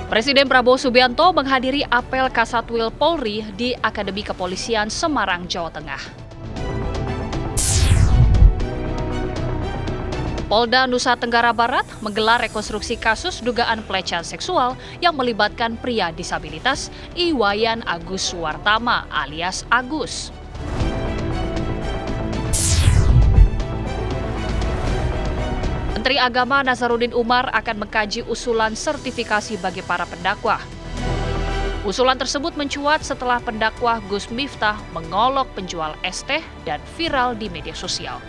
Presiden Prabowo Subianto menghadiri apel Kasatwil Polri di Akademi Kepolisian Semarang, Jawa Tengah. Polda Nusa Tenggara Barat menggelar rekonstruksi kasus dugaan pelecehan seksual yang melibatkan pria disabilitas Iwayan Agus Suwartama alias Agus. Menteri Agama Nazaruddin Umar akan mengkaji usulan sertifikasi bagi para pendakwah. Usulan tersebut mencuat setelah pendakwah Gus Miftah mengolok penjual es teh dan viral di media sosial.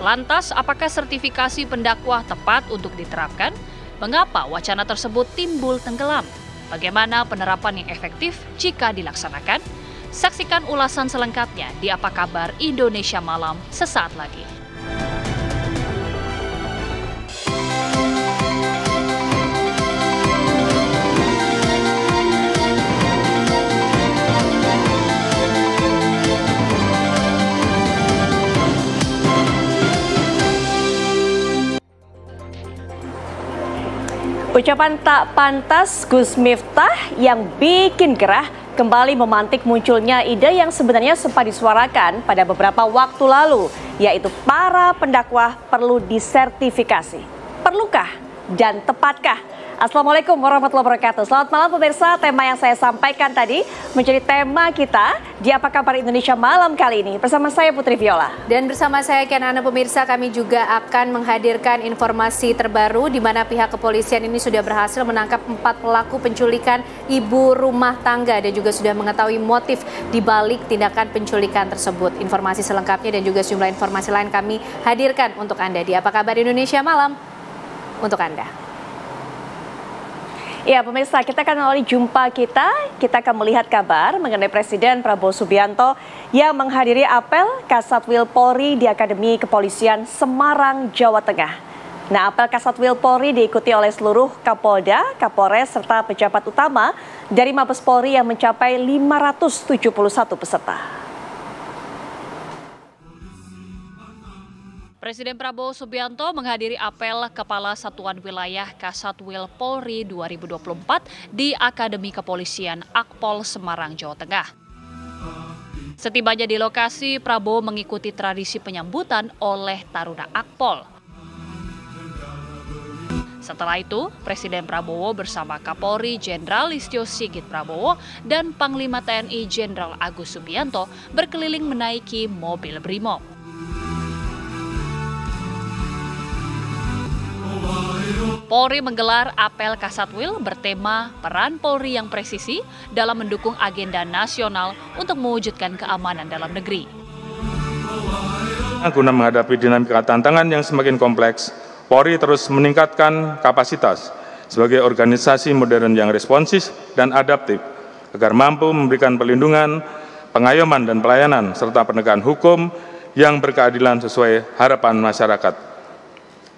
Lantas, apakah sertifikasi pendakwah tepat untuk diterapkan? Mengapa wacana tersebut timbul tenggelam? Bagaimana penerapan yang efektif jika dilaksanakan? Saksikan ulasan selengkapnya di Apa Kabar Indonesia Malam sesaat lagi. Ucapan tak pantas Gus Miftah yang bikin gerah kembali memantik munculnya ide yang sebenarnya sempat disuarakan pada beberapa waktu lalu, yaitu para pendakwah perlu disertifikasi. Perlukah dan tepatkah? Assalamualaikum warahmatullahi wabarakatuh. Selamat malam pemirsa, tema yang saya sampaikan tadi menjadi tema kita di Apa Kabar Indonesia Malam kali ini. Bersama saya Putri Viola. Dan bersama saya Kenana pemirsa, kami juga akan menghadirkan informasi terbaru di mana pihak kepolisian ini sudah berhasil menangkap 4 pelaku penculikan ibu rumah tangga dan juga sudah mengetahui motif di balik tindakan penculikan tersebut. Informasi selengkapnya dan juga sejumlah informasi lain kami hadirkan untuk Anda di Apa Kabar Indonesia Malam untuk Anda. Ya pemirsa, kita akan melalui jumpa kita akan melihat kabar mengenai Presiden Prabowo Subianto yang menghadiri apel Kasatwil Polri di Akademi Kepolisian Semarang, Jawa Tengah. Nah, apel Kasatwil Polri diikuti oleh seluruh Kapolda, Kapolres, serta pejabat utama dari Mabes Polri yang mencapai 571 peserta. Presiden Prabowo Subianto menghadiri apel Kepala Satuan Wilayah Kasatwil Polri 2024 di Akademi Kepolisian Akpol Semarang, Jawa Tengah. Setibanya di lokasi, Prabowo mengikuti tradisi penyambutan oleh Taruna Akpol. Setelah itu, Presiden Prabowo bersama Kapolri Jenderal Listio Sigit Prabowo dan Panglima TNI Jenderal Agus Subianto berkeliling menaiki mobil Brimob. Polri menggelar apel Kasatwil bertema peran Polri yang presisi dalam mendukung agenda nasional untuk mewujudkan keamanan dalam negeri. Guna menghadapi dinamika tantangan yang semakin kompleks, Polri terus meningkatkan kapasitas sebagai organisasi modern yang responsif dan adaptif agar mampu memberikan perlindungan, pengayoman dan pelayanan serta penegakan hukum yang berkeadilan sesuai harapan masyarakat.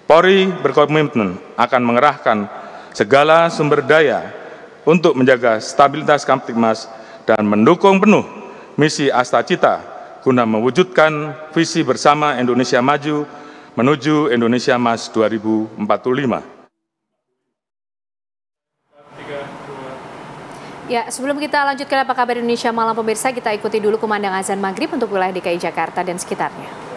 Polri berkomitmen akan mengerahkan segala sumber daya untuk menjaga stabilitas Kamtibmas dan mendukung penuh misi Astacita guna mewujudkan visi bersama Indonesia Maju menuju Indonesia Emas 2045. Ya, sebelum kita lanjutkan Apa Kabar Indonesia Malam pemirsa, kita ikuti dulu kumandang azan maghrib untuk wilayah DKI Jakarta dan sekitarnya.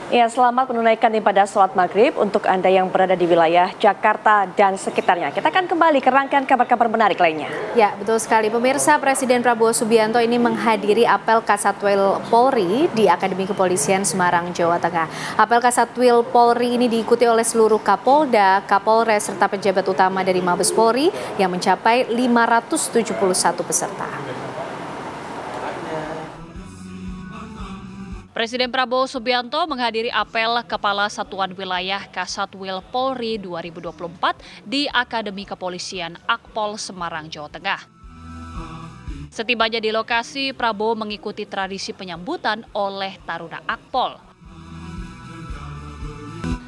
Ya, selamat menunaikan ibadah sholat maghrib untuk Anda yang berada di wilayah Jakarta dan sekitarnya. Kita akan kembali ke rangkaian kabar-kabar menarik lainnya. Ya, betul sekali. Pemirsa, Presiden Prabowo Subianto ini menghadiri apel Kasatwil Polri di Akademi Kepolisian Semarang, Jawa Tengah. Apel Kasatwil Polri ini diikuti oleh seluruh Kapolda, Kapolres, serta pejabat utama dari Mabes Polri yang mencapai 571 peserta. Presiden Prabowo Subianto menghadiri apel Kepala Satuan Wilayah Kasatwil Polri 2024 di Akademi Kepolisian Akpol Semarang, Jawa Tengah. Setibanya di lokasi, Prabowo mengikuti tradisi penyambutan oleh Taruna Akpol.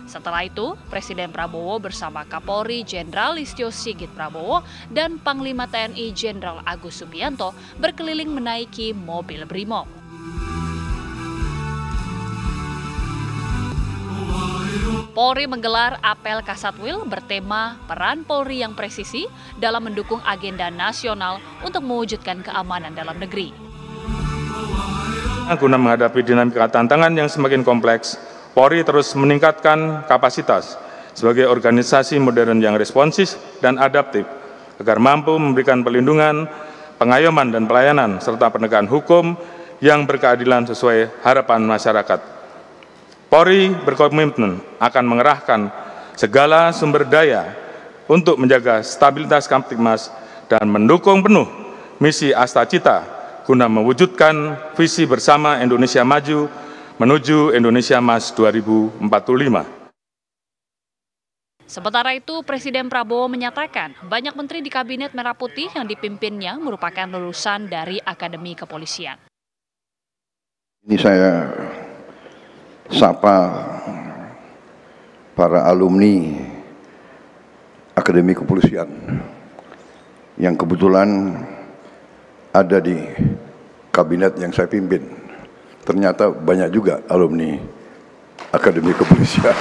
Setelah itu, Presiden Prabowo bersama Kapolri Jenderal Listio Sigit Prabowo dan Panglima TNI Jenderal Agus Subianto berkeliling menaiki mobil Brimob. Polri menggelar apel Kasatwil bertema peran Polri yang presisi dalam mendukung agenda nasional untuk mewujudkan keamanan dalam negeri. Guna menghadapi dinamika tantangan yang semakin kompleks, Polri terus meningkatkan kapasitas sebagai organisasi modern yang responsif dan adaptif agar mampu memberikan perlindungan, pengayoman dan pelayanan serta penegakan hukum yang berkeadilan sesuai harapan masyarakat. Polri berkomitmen akan mengerahkan segala sumber daya untuk menjaga stabilitas Kamtibmas dan mendukung penuh misi Astacita guna mewujudkan visi bersama Indonesia Maju menuju Indonesia Emas 2045. Sementara itu, Presiden Prabowo menyatakan banyak menteri di Kabinet Merah Putih yang dipimpinnya merupakan lulusan dari Akademi Kepolisian. Ini saya sapa para alumni Akademi Kepolisian yang kebetulan ada di kabinet yang saya pimpin. Ternyata banyak juga alumni Akademi Kepolisian.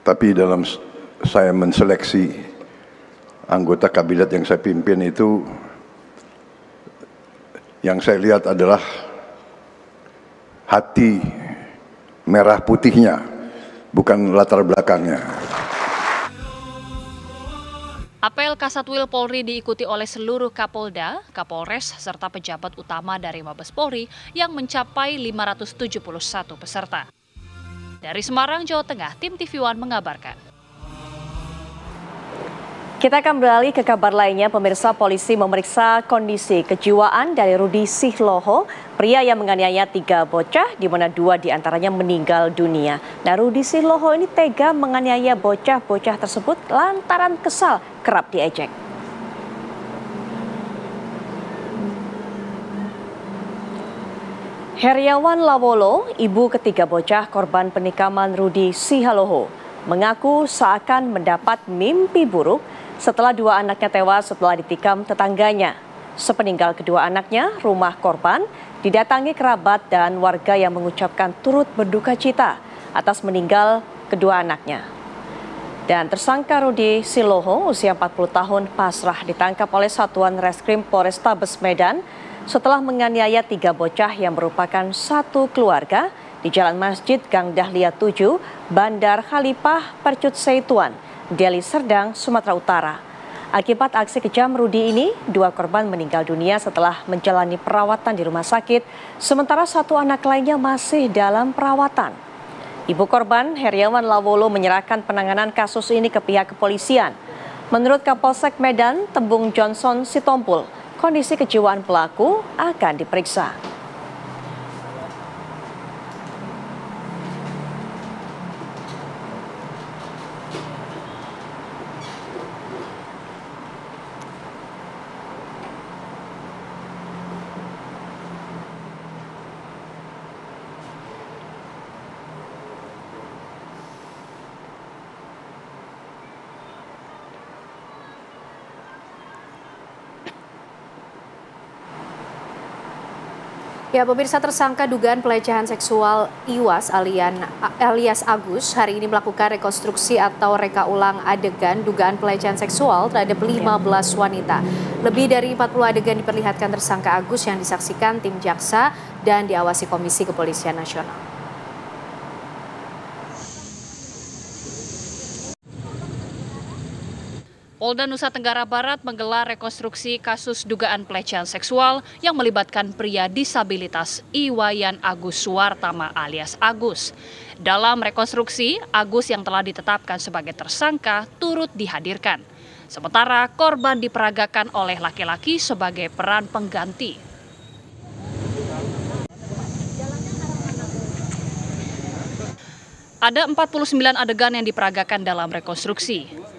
Tapi dalam saya menseleksi anggota kabinet yang saya pimpin itu, yang saya lihat adalah hati merah putihnya, bukan latar belakangnya. Apel Kasatwil Polri diikuti oleh seluruh Kapolda, Kapolres, serta pejabat utama dari Mabes Polri yang mencapai 571 peserta. Dari Semarang, Jawa Tengah, tim TV One mengabarkan. Kita akan beralih ke kabar lainnya. Pemirsa, polisi memeriksa kondisi kejiwaan dari Rudi Sihloho, pria yang menganiaya 3 bocah, di mana 2 diantaranya meninggal dunia. Nah, Rudi Sihloho ini tega menganiaya bocah-bocah tersebut lantaran kesal kerap diejek. Heriawan Lawolo, ibu ketiga bocah korban penikaman Rudi Sihloho, mengaku seakan mendapat mimpi buruk setelah 2 anaknya tewas setelah ditikam tetangganya. Sepeninggal kedua anaknya, rumah korban didatangi kerabat dan warga yang mengucapkan turut berduka cita atas meninggal kedua anaknya. Dan tersangka Rudi Sihloho, usia 40 tahun, pasrah ditangkap oleh Satuan Reskrim Polrestabes Medan setelah menganiaya 3 bocah yang merupakan satu keluarga di Jalan Masjid Gang Dahlia 7, Bandar Khalifah Percut Seituan, Deli Serdang, Sumatera Utara. Akibat aksi kejam Rudi ini, 2 korban meninggal dunia setelah menjalani perawatan di rumah sakit, sementara 1 anak lainnya masih dalam perawatan. Ibu korban, Heriawan Lawolo, menyerahkan penanganan kasus ini ke pihak kepolisian. Menurut Kapolsek Medan, Tembung Johnson Sitompul, kondisi kejiwaan pelaku akan diperiksa. Ya, pemirsa, tersangka dugaan pelecehan seksual Iwas alias Agus hari ini melakukan rekonstruksi atau reka ulang adegan dugaan pelecehan seksual terhadap 15 wanita. Lebih dari 40 adegan diperlihatkan tersangka Agus yang disaksikan tim jaksa dan diawasi Komisi Kepolisian Nasional. Polda Nusa Tenggara Barat menggelar rekonstruksi kasus dugaan pelecehan seksual yang melibatkan pria disabilitas Iwayan Agus Suwartama alias Agus. Dalam rekonstruksi, Agus yang telah ditetapkan sebagai tersangka turut dihadirkan. Sementara korban diperagakan oleh laki-laki sebagai peran pengganti. Ada 49 adegan yang diperagakan dalam rekonstruksi.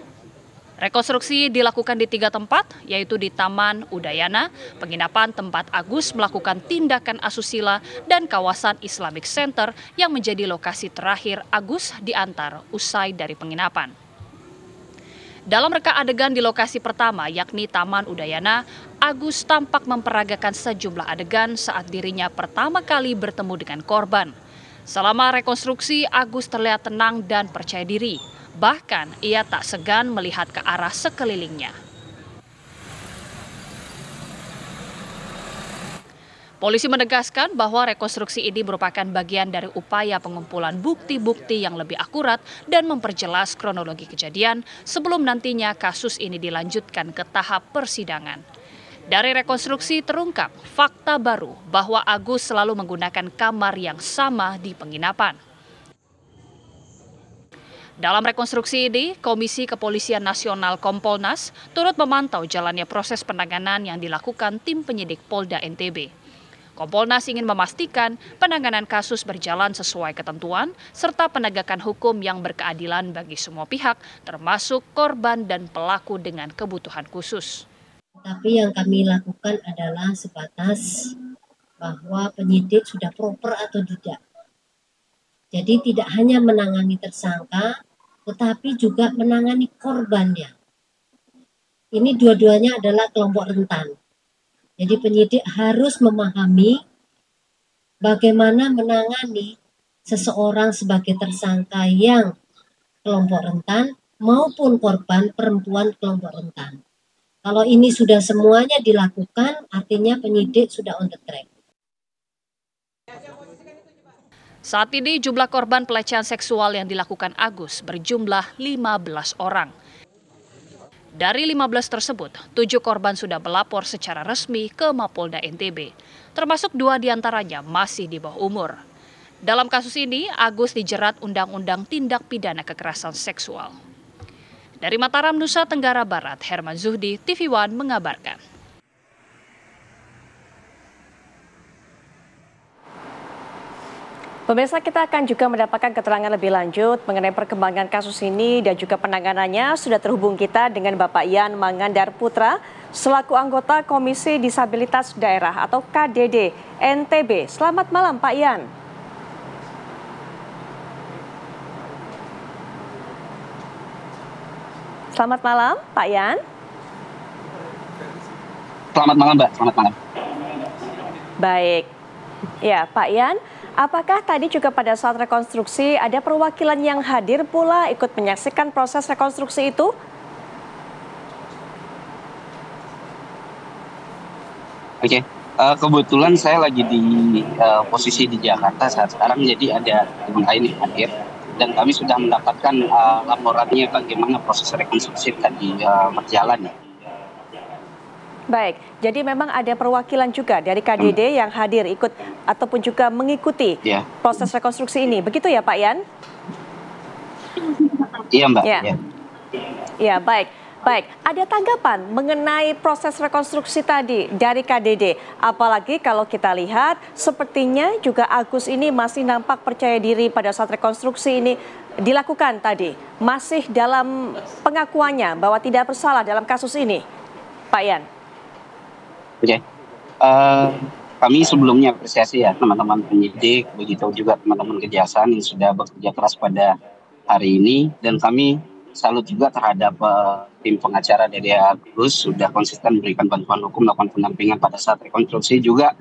Rekonstruksi dilakukan di 3 tempat, yaitu di Taman Udayana, penginapan tempat Agus melakukan tindakan asusila, dan kawasan Islamic Center yang menjadi lokasi terakhir Agus diantar usai dari penginapan. Dalam reka adegan di lokasi pertama, yakni Taman Udayana, Agus tampak memperagakan sejumlah adegan saat dirinya pertama kali bertemu dengan korban. Selama rekonstruksi, Agus terlihat tenang dan percaya diri. Bahkan, ia tak segan melihat ke arah sekelilingnya. Polisi menegaskan bahwa rekonstruksi ini merupakan bagian dari upaya pengumpulan bukti-bukti yang lebih akurat dan memperjelas kronologi kejadian sebelum nantinya kasus ini dilanjutkan ke tahap persidangan. Dari rekonstruksi terungkap fakta baru bahwa Agus selalu menggunakan kamar yang sama di penginapan. Dalam rekonstruksi ini, Komisi Kepolisian Nasional Kompolnas turut memantau jalannya proses penanganan yang dilakukan tim penyidik Polda NTB. Kompolnas ingin memastikan penanganan kasus berjalan sesuai ketentuan serta penegakan hukum yang berkeadilan bagi semua pihak, termasuk korban dan pelaku dengan kebutuhan khusus. Tapi yang kami lakukan adalah sebatas bahwa penyidik sudah proper atau tidak. Jadi tidak hanya menangani tersangka, tetapi juga menangani korbannya. Ini dua-duanya adalah kelompok rentan. Jadi penyidik harus memahami bagaimana menangani seseorang sebagai tersangka yang kelompok rentan maupun korban perempuan kelompok rentan. Kalau ini sudah semuanya dilakukan, artinya penyidik sudah on the track. Saat ini jumlah korban pelecehan seksual yang dilakukan Agus berjumlah 15 orang. Dari 15 tersebut, 7 korban sudah melapor secara resmi ke Mapolda NTB, termasuk 2 diantaranya masih di bawah umur. Dalam kasus ini, Agus dijerat Undang-Undang Tindak Pidana Kekerasan Seksual. Dari Mataram, Nusa Tenggara Barat, Herman Zuhdi, TV One mengabarkan. Pemirsa, kita akan juga mendapatkan keterangan lebih lanjut mengenai perkembangan kasus ini dan juga penanganannya. Sudah terhubung kita dengan Bapak Yan Mangandar Putra, selaku anggota Komisi Disabilitas Daerah atau KDD NTB. Selamat malam, Pak Yan. Selamat malam, Pak Yan. Selamat malam, Mbak. Selamat malam. Baik. Ya, Pak Yan. Apakah tadi juga pada saat rekonstruksi ada perwakilan yang hadir pula ikut menyaksikan proses rekonstruksi itu? Oke, kebetulan saya lagi di posisi di Jakarta saat sekarang, jadi ada teman lain yang hadir. Dan kami sudah mendapatkan laporannya bagaimana proses rekonstruksi tadi berjalan. Baik, jadi memang ada perwakilan juga dari KDD yang hadir ikut ataupun juga mengikuti proses rekonstruksi ini. Begitu ya Pak Yan? Iya Mbak. Ya, ya baik. Baik, ada tanggapan mengenai proses rekonstruksi tadi dari KDD. Apalagi kalau kita lihat sepertinya juga Agus ini masih nampak percaya diri pada saat rekonstruksi ini dilakukan tadi. Masih dalam pengakuannya bahwa tidak bersalah dalam kasus ini, Pak Yan. Oke, kami sebelumnya apresiasi ya teman-teman penyidik, begitu juga teman-teman kejaksaan yang sudah bekerja keras pada hari ini, dan kami salut juga terhadap tim pengacara dari Agus sudah konsisten memberikan bantuan hukum, melakukan pendampingan pada saat rekonstruksi, juga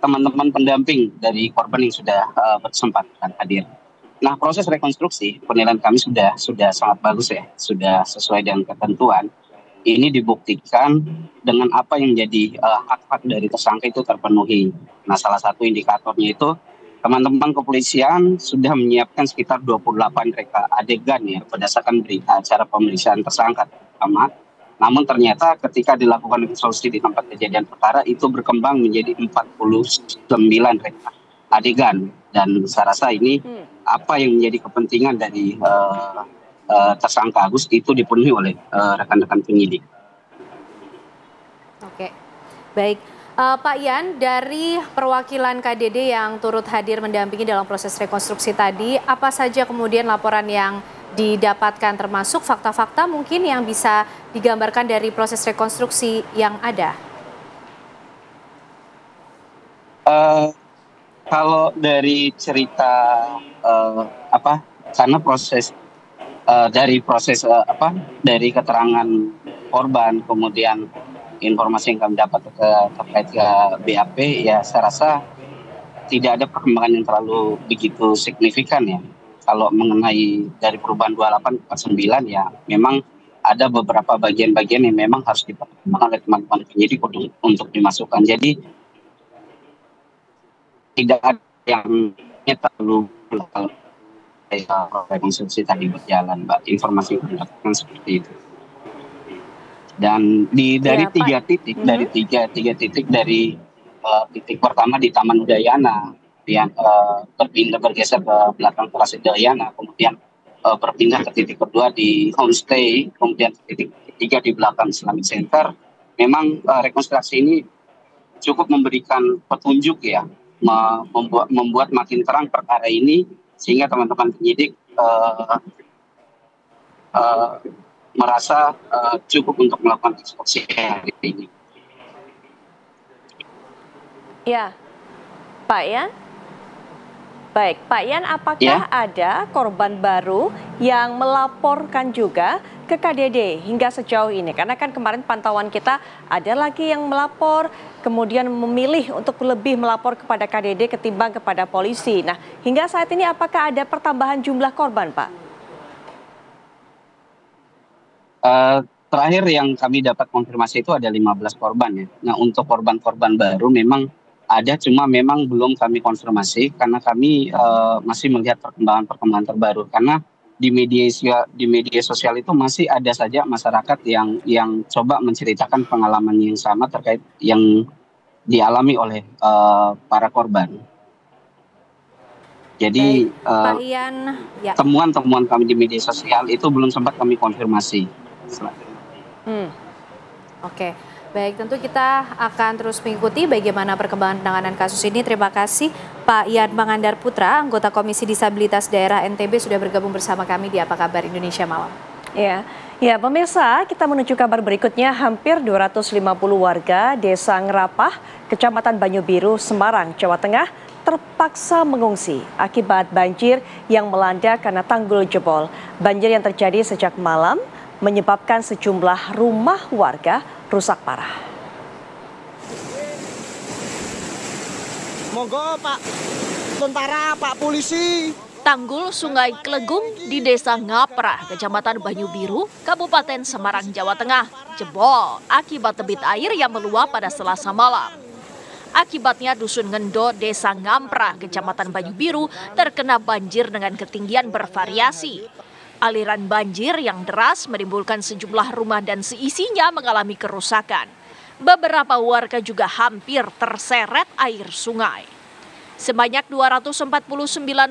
teman-teman pendamping dari korban yang sudah berkesempatan hadir. Nah, proses rekonstruksi penilaian kami sudah sangat bagus ya, sudah sesuai dengan ketentuan. Ini dibuktikan dengan apa yang jadi hak-hak dari tersangka itu terpenuhi. Nah, salah satu indikatornya itu teman-teman kepolisian sudah menyiapkan sekitar 28 reka adegan ya berdasarkan berita acara pemeriksaan tersangka pertama. Namun ternyata ketika dilakukan rekonstruksi di tempat kejadian perkara itu berkembang menjadi 49 reka adegan, dan saya rasa ini apa yang menjadi kepentingan dari tersangka Agus itu dipenuhi oleh rekan-rekan penyidik. Oke, baik. Pak Yan, dari perwakilan KDD yang turut hadir mendampingi dalam proses rekonstruksi tadi, apa saja kemudian laporan yang didapatkan, termasuk fakta-fakta mungkin yang bisa digambarkan dari proses rekonstruksi yang ada? Kalau dari cerita karena proses dari proses dari keterangan korban, kemudian informasi yang kami dapat terkait ke BAP, ya saya rasa tidak ada perkembangan yang terlalu begitu signifikan ya. Kalau mengenai dari perubahan 28 ke 49 ya memang ada beberapa bagian-bagian yang memang harus dipertimbangkan oleh teman-teman penyidik untuk dimasukkan. Jadi tidak ada yang terlalu rekonstruksi tadi berjalan, Mbak. Informasi yang mendapatkan seperti itu. Dan dari tiga titik, dari tiga titik dari titik pertama di Taman Udayana, yang bergeser ke belakang Kelas Udayana, kemudian berpindah ke titik kedua di homestay, kemudian titik ketiga di belakang Islamic Center. Memang rekonstruksi ini cukup memberikan petunjuk ya, membuat makin terang perkara ini, sehingga teman-teman penyidik merasa cukup untuk melakukan eksekusi hari ini. Ya, Pak Yan. Baik, Pak Yan, apakah ada korban baru yang melaporkan juga ke KDD hingga sejauh ini? Karena kan kemarin pantauan kita ada lagi yang melapor, kemudian memilih untuk lebih melapor kepada KDD ketimbang kepada polisi. Nah, hingga saat ini apakah ada pertambahan jumlah korban, Pak? Terakhir yang kami dapat konfirmasi itu ada 15 korban ya. Nah, untuk korban-korban baru memang ada, cuma memang belum kami konfirmasi karena kami masih melihat perkembangan terbaru. Karena di media sosial itu masih ada saja masyarakat yang coba menceritakan pengalaman yang sama terkait yang dialami oleh para korban. Jadi temuan-temuan kami di media sosial itu belum sempat kami konfirmasi. Oke. Baik, tentu kita akan terus mengikuti bagaimana perkembangan penanganan kasus ini. Terima kasih Pak Yan Mangandar Putra, anggota Komisi Disabilitas Daerah NTB sudah bergabung bersama kami di Apa Kabar Indonesia Malam. Ya, pemirsa, kita menuju kabar berikutnya. Hampir 250 warga Desa Ngerapah, Kecamatan Banyu-Biru, Semarang, Jawa Tengah terpaksa mengungsi akibat banjir yang melanda karena tanggul jebol. Banjir yang terjadi sejak malam menyebabkan sejumlah rumah warga rusak parah. Monggo Pak Tentara, Pak Polisi. Tanggul Sungai Klegung di Desa Ngaprah, Kecamatan Banyu-Biru, Kabupaten Semarang, Jawa Tengah, jebol akibat debit air yang meluap pada Selasa malam. Akibatnya Dusun Ngendo, Desa Ngaprah, Kecamatan Banyu-Biru terkena banjir dengan ketinggian bervariasi. Aliran banjir yang deras menimbulkan sejumlah rumah dan seisinya mengalami kerusakan. Beberapa warga juga hampir terseret air sungai. Sebanyak 249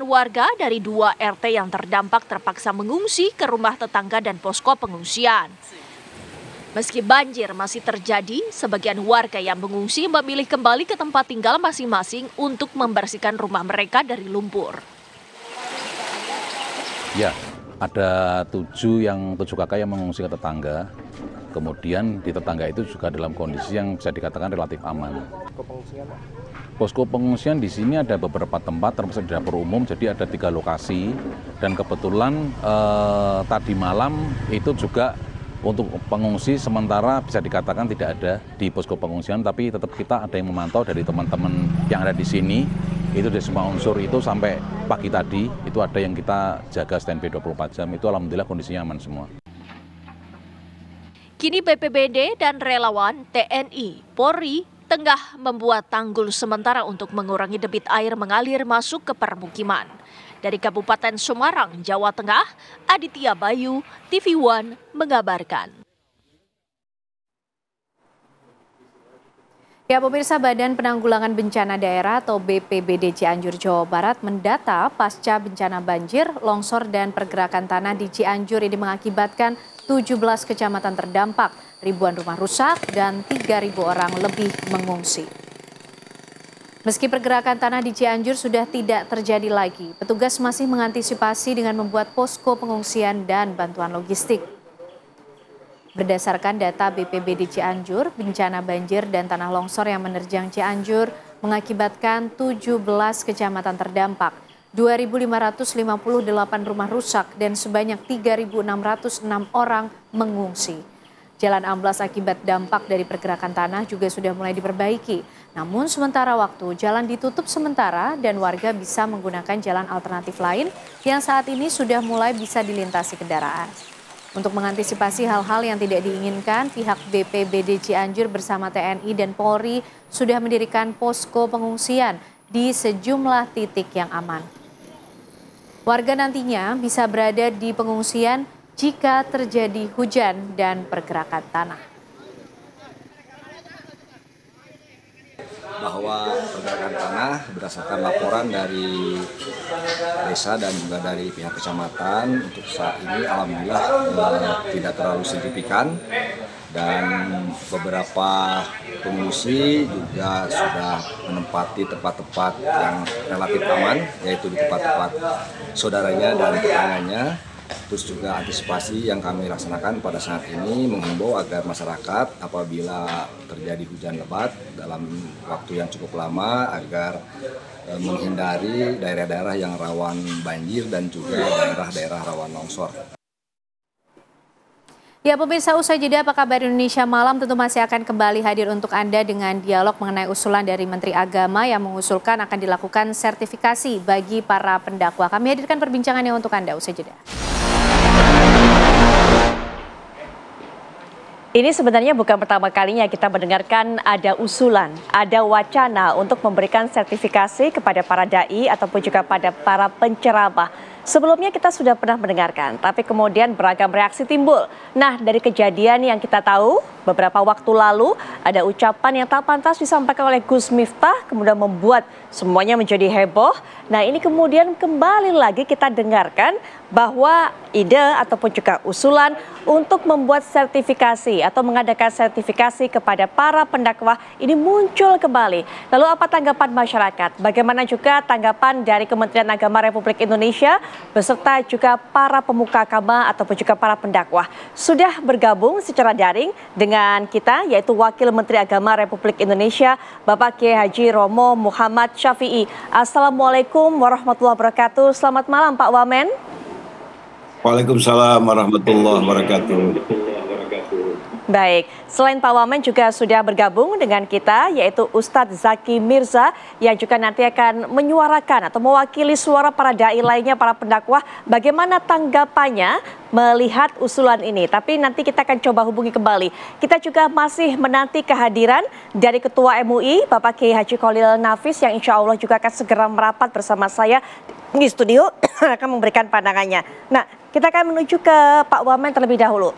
warga dari 2 RT yang terdampak terpaksa mengungsi ke rumah tetangga dan posko pengungsian. Meski banjir masih terjadi, sebagian warga yang mengungsi memilih kembali ke tempat tinggal masing-masing untuk membersihkan rumah mereka dari lumpur. Ya, ada 7 kakak yang mengungsi ke tetangga. Kemudian di tetangga itu juga dalam kondisi yang bisa dikatakan relatif aman. Posko pengungsian di sini ada beberapa tempat, termasuk di dapur umum, jadi ada 3 lokasi. Dan kebetulan tadi malam itu juga untuk pengungsi sementara bisa dikatakan tidak ada di posko pengungsian, tapi tetap kita ada yang memantau dari teman-teman yang ada di sini. Itu dari semua unsur itu sampai pagi tadi, itu ada yang kita jaga standby 24 jam, itu alhamdulillah kondisinya aman semua. Kini BPBD dan relawan TNI, Polri tengah membuat tanggul sementara untuk mengurangi debit air mengalir masuk ke permukiman. Dari Kabupaten Semarang, Jawa Tengah, Aditya Bayu, TV One mengabarkan. Ya, pemirsa, Badan Penanggulangan Bencana Daerah atau BPBD Cianjur, Jawa Barat mendata pasca bencana banjir, longsor dan pergerakan tanah di Cianjur ini mengakibatkan 17 kecamatan terdampak, ribuan rumah rusak dan 3.000 orang lebih mengungsi. Meski pergerakan tanah di Cianjur sudah tidak terjadi lagi, petugas masih mengantisipasi dengan membuat posko pengungsian dan bantuan logistik. Berdasarkan data BPBD Cianjur, bencana banjir dan tanah longsor yang menerjang Cianjur mengakibatkan 17 kecamatan terdampak. 2.558 rumah rusak dan sebanyak 3.606 orang mengungsi. Jalan amblas akibat dampak dari pergerakan tanah juga sudah mulai diperbaiki. Namun sementara waktu jalan ditutup sementara dan warga bisa menggunakan jalan alternatif lain yang saat ini sudah mulai bisa dilintasi kendaraan. Untuk mengantisipasi hal-hal yang tidak diinginkan, pihak BPBD Cianjur bersama TNI dan Polri sudah mendirikan posko pengungsian di sejumlah titik yang aman. Warga nantinya bisa berada di pengungsian jika terjadi hujan dan pergerakan tanah. Bahwa pergerakan tanah berdasarkan laporan dari desa dan juga dari pihak kecamatan untuk saat ini alhamdulillah tidak terlalu signifikan, dan beberapa pengungsi juga sudah menempati tempat-tempat yang relatif aman, yaitu di tempat-tempat saudaranya dan tetangganya. Terus juga antisipasi yang kami laksanakan pada saat ini menghimbau agar masyarakat apabila terjadi hujan lebat dalam waktu yang cukup lama agar menghindari daerah-daerah yang rawan banjir dan juga daerah-daerah rawan longsor. Ya pemirsa, usai jeda apa kabar Indonesia Malam tentu masih akan kembali hadir untuk Anda dengan dialog mengenai usulan dari Menteri Agama yang mengusulkan akan dilakukan sertifikasi bagi para pendakwa. Kami hadirkan perbincangannya untuk Anda usai jeda. Ini sebenarnya bukan pertama kalinya kita mendengarkan ada usulan, ada wacana untuk memberikan sertifikasi kepada para dai ataupun juga pada para penceramah. Sebelumnya kita sudah pernah mendengarkan, tapi kemudian beragam reaksi timbul. Nah, dari kejadian yang kita tahu, beberapa waktu lalu ada ucapan yang tak pantas disampaikan oleh Gus Miftah, kemudian membuat semuanya menjadi heboh. Nah, ini kemudian kembali lagi kita dengarkan bahwa ide ataupun juga usulan untuk membuat sertifikasi atau mengadakan sertifikasi kepada para pendakwah ini muncul kembali. Lalu apa tanggapan masyarakat? Bagaimana juga tanggapan dari Kementerian Agama Republik Indonesia beserta juga para pemuka agama ataupun juga para pendakwah? Sudah bergabung secara daring dengan kita yaitu Wakil Menteri Agama Republik Indonesia Bapak Kiai Haji Romo Muhammad Syafi'i. Assalamualaikum warahmatullahi wabarakatuh. Selamat malam Pak Wamen. Waalaikumsalam warahmatullahi wabarakatuh. Baik, selain Pak Wamen juga sudah bergabung dengan kita yaitu Ustadz Zaki Mirza yang juga nanti akan menyuarakan atau mewakili suara para dai lainnya, para pendakwah. Bagaimana tanggapannya melihat usulan ini? Tapi nanti kita akan coba hubungi kembali. Kita juga masih menanti kehadiran dari Ketua MUI Bapak Kiai Haji Khalil Nafis yang insya Allah juga akan segera merapat bersama saya di studio akan memberikan pandangannya. Nah, kita akan menuju ke Pak Wamen terlebih dahulu.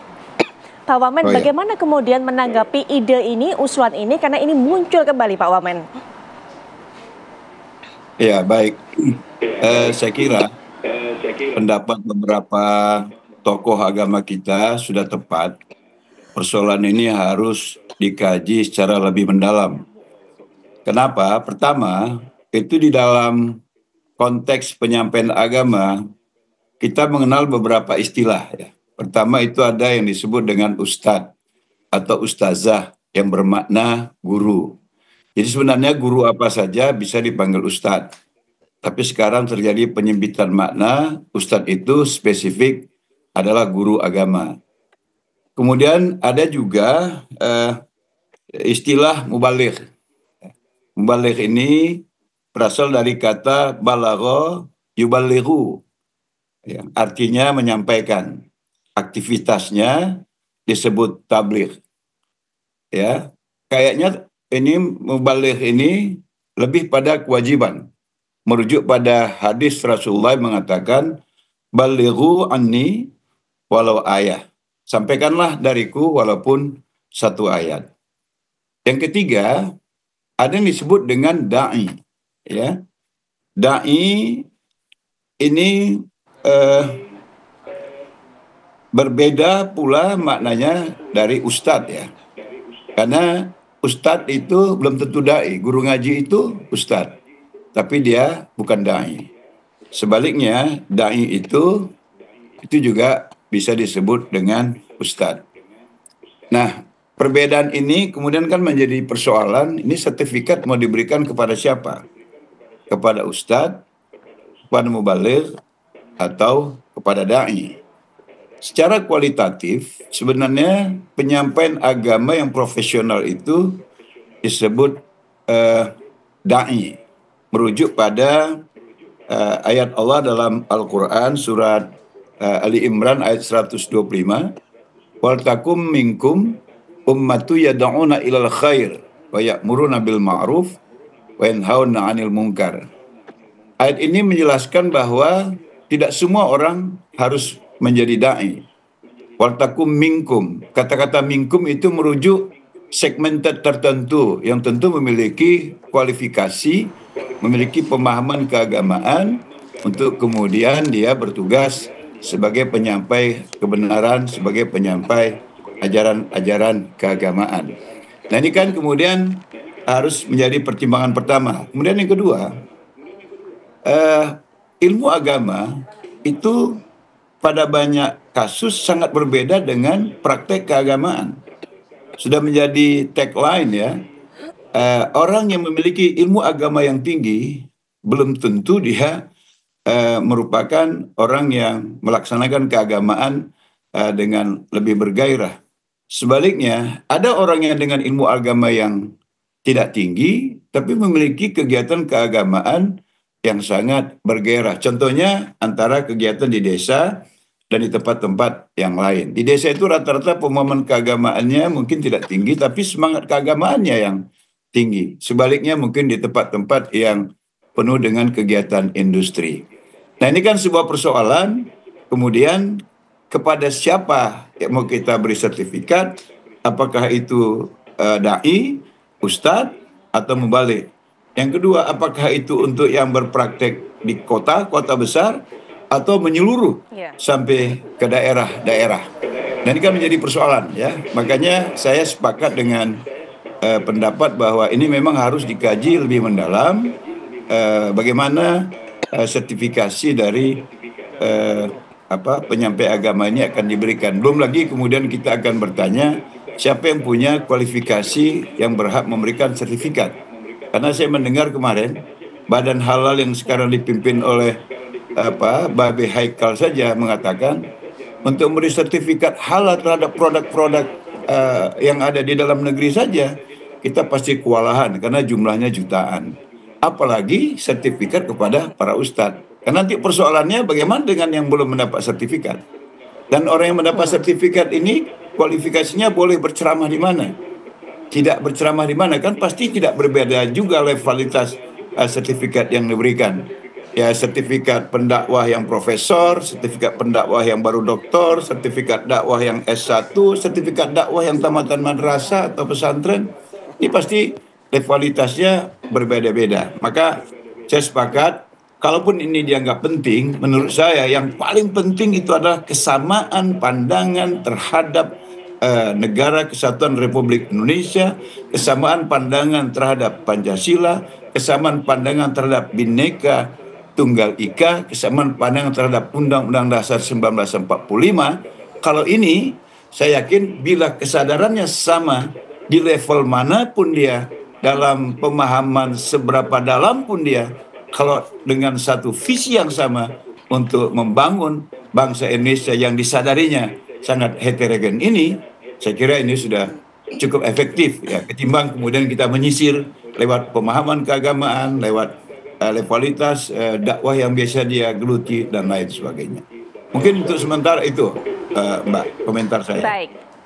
Pak Wamen, bagaimana kemudian menanggapi ide ini, usulan ini, karena ini muncul kembali Pak Wamen? Ya, baik. Saya kira pendapat beberapa tokoh agama kita sudah tepat. Persoalan ini harus dikaji secara lebih mendalam. Kenapa? Pertama, itu di dalam konteks penyampaian agama, kita mengenal beberapa istilah ya. Pertama itu ada yang disebut dengan ustadz atau ustazah yang bermakna guru. Jadi sebenarnya guru apa saja bisa dipanggil ustadz. Tapi sekarang terjadi penyempitan makna, ustadz itu spesifik adalah guru agama. Kemudian ada juga istilah mubaligh. Mubaligh ini berasal dari kata balagha yubalighu. Ya, artinya menyampaikan. Aktivitasnya disebut tabligh. Ya, kayaknya ini mubaligh ini lebih pada kewajiban. Merujuk pada hadis Rasulullah mengatakan balighu anni walau ayah. Sampaikanlah dariku walaupun satu ayat. Yang ketiga, ada yang disebut dengan da'i. Ya. Da'i ini berbeda pula maknanya dari ustadz ya. Karena ustadz itu belum tentu da'i. Guru ngaji itu ustadz. Tapi dia bukan da'i. Sebaliknya da'i itu juga bisa disebut dengan ustadz. Nah, perbedaan ini kemudian kan menjadi persoalan. Ini sertifikat mau diberikan kepada siapa? Kepada ustadz, kepada mubaligh atau kepada da'i. Secara kualitatif, sebenarnya penyampaian agama yang profesional itu disebut da'i, merujuk pada ayat Allah dalam Al-Quran surat Ali Imran ayat 125, wal takum minkum ummatu yad'una ilal khair wa ya'muruna bil ma'ruf wa yanhauna 'anil munkar. Ayat ini menjelaskan bahwa tidak semua orang harus menjadi dai. Wal takum minkum, kata-kata minkum itu merujuk segmented tertentu yang tentu memiliki kualifikasi, memiliki pemahaman keagamaan untuk kemudian dia bertugas sebagai penyampai kebenaran, sebagai penyampai ajaran-ajaran keagamaan. Nah ini kan kemudian harus menjadi pertimbangan pertama. Kemudian yang kedua, ilmu agama itu pada banyak kasus sangat berbeda dengan praktek keagamaan. Sudah menjadi tagline ya, orang yang memiliki ilmu agama yang tinggi belum tentu dia merupakan orang yang melaksanakan keagamaan dengan lebih bergairah. Sebaliknya, ada orang yang dengan ilmu agama yang tidak tinggi, tapi memiliki kegiatan keagamaan yang sangat bergairah. Contohnya antara kegiatan di desa dan di tempat-tempat yang lain. Di desa itu rata-rata pemahaman keagamaannya mungkin tidak tinggi, tapi semangat keagamaannya yang tinggi. Sebaliknya mungkin di tempat-tempat yang penuh dengan kegiatan industri. Nah ini kan sebuah persoalan, kemudian kepada siapa yang mau kita beri sertifikat, apakah itu da'i, ustadz, atau mubaligh. Yang kedua, apakah itu untuk yang berpraktek di kota besar, atau menyeluruh sampai ke daerah-daerah. Dan ini kan menjadi persoalan ya. Makanya saya sepakat dengan pendapat bahwa ini memang harus dikaji lebih mendalam bagaimana sertifikasi dari penyampai agama ini akan diberikan. Belum lagi kemudian kita akan bertanya siapa yang punya kualifikasi yang berhak memberikan sertifikat. Karena saya mendengar kemarin Badan Halal yang sekarang dipimpin oleh Babe Haikal saja mengatakan untuk memberi sertifikat halal terhadap produk-produk yang ada di dalam negeri saja kita pasti kewalahan karena jumlahnya jutaan. Apalagi sertifikat kepada para ustadz. Karena nanti persoalannya bagaimana dengan yang belum mendapat sertifikat. Dan orang yang mendapat sertifikat ini kualifikasinya boleh berceramah di mana? Tidak berceramah di mana? Kan pasti tidak berbeda juga levelitas sertifikat yang diberikan. Ya, sertifikat pendakwah yang profesor, sertifikat pendakwah yang baru doktor, sertifikat dakwah yang S1, sertifikat dakwah yang tamatan madrasah atau pesantren. Ini pasti levelitasnya berbeda-beda. Maka saya sepakat, kalaupun ini dianggap penting, menurut saya yang paling penting itu adalah kesamaan pandangan terhadap Negara Kesatuan Republik Indonesia, kesamaan pandangan terhadap Pancasila, kesamaan pandangan terhadap Bhinneka Tunggal Ika, kesamaan pandangan terhadap Undang-Undang Dasar 1945. Kalau ini, saya yakin bila kesadarannya sama di level manapun dia, dalam pemahaman seberapa dalam pun dia, kalau dengan satu visi yang sama untuk membangun bangsa Indonesia yang disadarinya sangat heterogen ini, saya kira ini sudah cukup efektif ya, ketimbang kemudian kita menyisir lewat pemahaman keagamaan, lewat levelitas dakwah yang biasa dia geluti dan lain sebagainya. Mungkin untuk sementara itu Mbak komentar saya.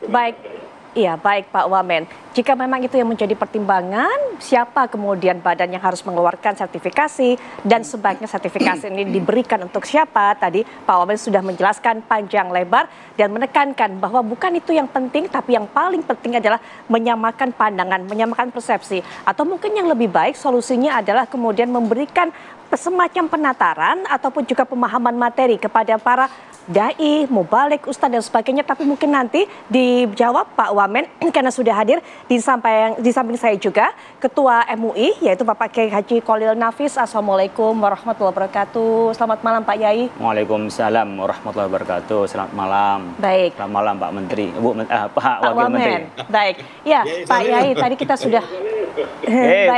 Baik Pak Wamen. Jika memang itu yang menjadi pertimbangan, siapa kemudian badan yang harus mengeluarkan sertifikasi dan sebaiknya sertifikasi ini diberikan untuk siapa? Tadi Pak Wamen sudah menjelaskan panjang lebar dan menekankan bahwa bukan itu yang penting, tapi yang paling penting adalah menyamakan pandangan, menyamakan persepsi. Atau mungkin yang lebih baik solusinya adalah kemudian memberikan semacam penataran ataupun juga pemahaman materi kepada para dai, mubaligh, ustadz dan sebagainya. Tapi mungkin nanti dijawab Pak Wamen karena sudah hadir di samping saya juga Ketua MUI yaitu Bapak Kiai Haji Kholil Nafis. Assalamualaikum warahmatullahi wabarakatuh. Selamat malam Pak Yai. Waalaikumsalam warahmatullahi wabarakatuh. Selamat malam. Baik. Selamat malam Pak Menteri, Pak Wakil Wamen. Menteri. Baik. Ya Pak Yai tadi kita sudah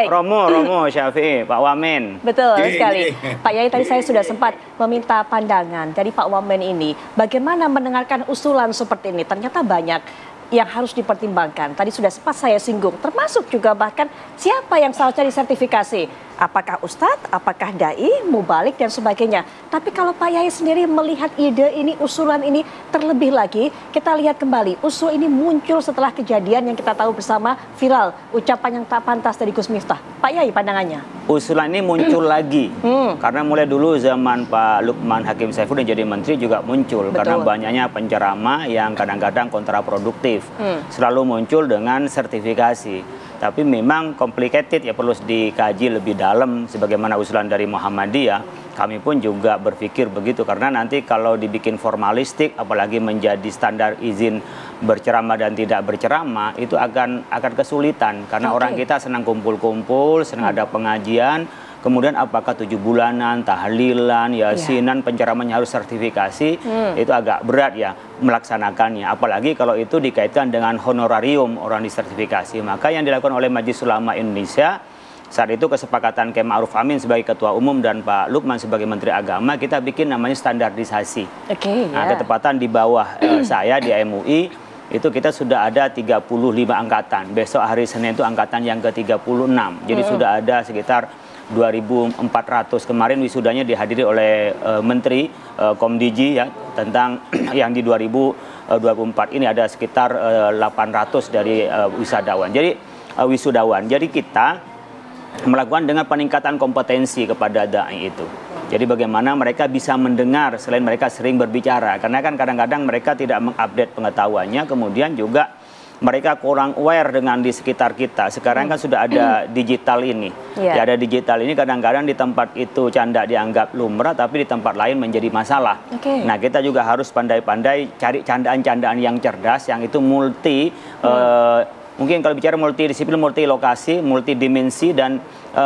Romo Syafi'i, Pak Wamen. Betul. sekali. Pak Yai, tadi saya sudah sempat meminta pandangan dari Pak Wamen ini. Bagaimana mendengarkan usulan seperti ini? Ternyata banyak yang harus dipertimbangkan. Tadi sudah sempat saya singgung, termasuk juga bahkan siapa yang seharusnya disertifikasi. Apakah ustadz, apakah dai, mubalik dan sebagainya. Tapi kalau Pak Yai sendiri melihat ide ini, usulan ini terlebih lagi, kita lihat kembali usul ini muncul setelah kejadian yang kita tahu bersama viral, ucapan yang tak pantas dari Gus Miftah. Pak Yai, pandangannya? Usulan ini muncul lagi karena mulai dulu zaman Pak Lukman Hakim Saifuddin jadi menteri juga muncul. Betul. Karena banyaknya penceramah yang kadang-kadang kontraproduktif selalu muncul dengan sertifikasi. Tapi memang complicated ya, perlu dikaji lebih dalam sebagaimana usulan dari Muhammadiyah. Kami pun juga berpikir begitu karena nanti kalau dibikin formalistik apalagi menjadi standar izin berceramah dan tidak berceramah itu akan kesulitan karena orang kita senang kumpul-kumpul, senang ada pengajian. Kemudian apakah 7 bulanan, tahlilan, yasinan, penceramannya harus sertifikasi, itu agak berat ya melaksanakannya. Apalagi kalau itu dikaitkan dengan honorarium orang disertifikasi. Maka yang dilakukan oleh Majelis Ulama Indonesia, saat itu kesepakatan Kiai Ma'ruf Amin sebagai Ketua Umum dan Pak Lukman sebagai Menteri Agama, kita bikin namanya standarisasi. Nah, ketepatan di bawah saya di MUI, itu kita sudah ada 35 angkatan. Besok hari Senin itu angkatan yang ke-36. Jadi sudah ada sekitar 2.400 kemarin wisudanya dihadiri oleh Menteri Komdiji ya tentang yang di 2024 ini ada sekitar 800 dari wisudawan. Jadi kita melakukan dengan peningkatan kompetensi kepada dai itu. Jadi bagaimana mereka bisa mendengar selain mereka sering berbicara karena kan kadang-kadang mereka tidak mengupdate pengetahuannya, kemudian juga mereka kurang aware dengan di sekitar kita. Sekarang kan sudah ada digital ini. Ya, ada digital ini kadang-kadang di tempat itu canda dianggap lumrah, tapi di tempat lain menjadi masalah. Nah, kita juga harus pandai-pandai cari candaan-candaan yang cerdas, yang itu multi, mungkin kalau bicara multidisiplin, multi lokasi, multidimensi, dan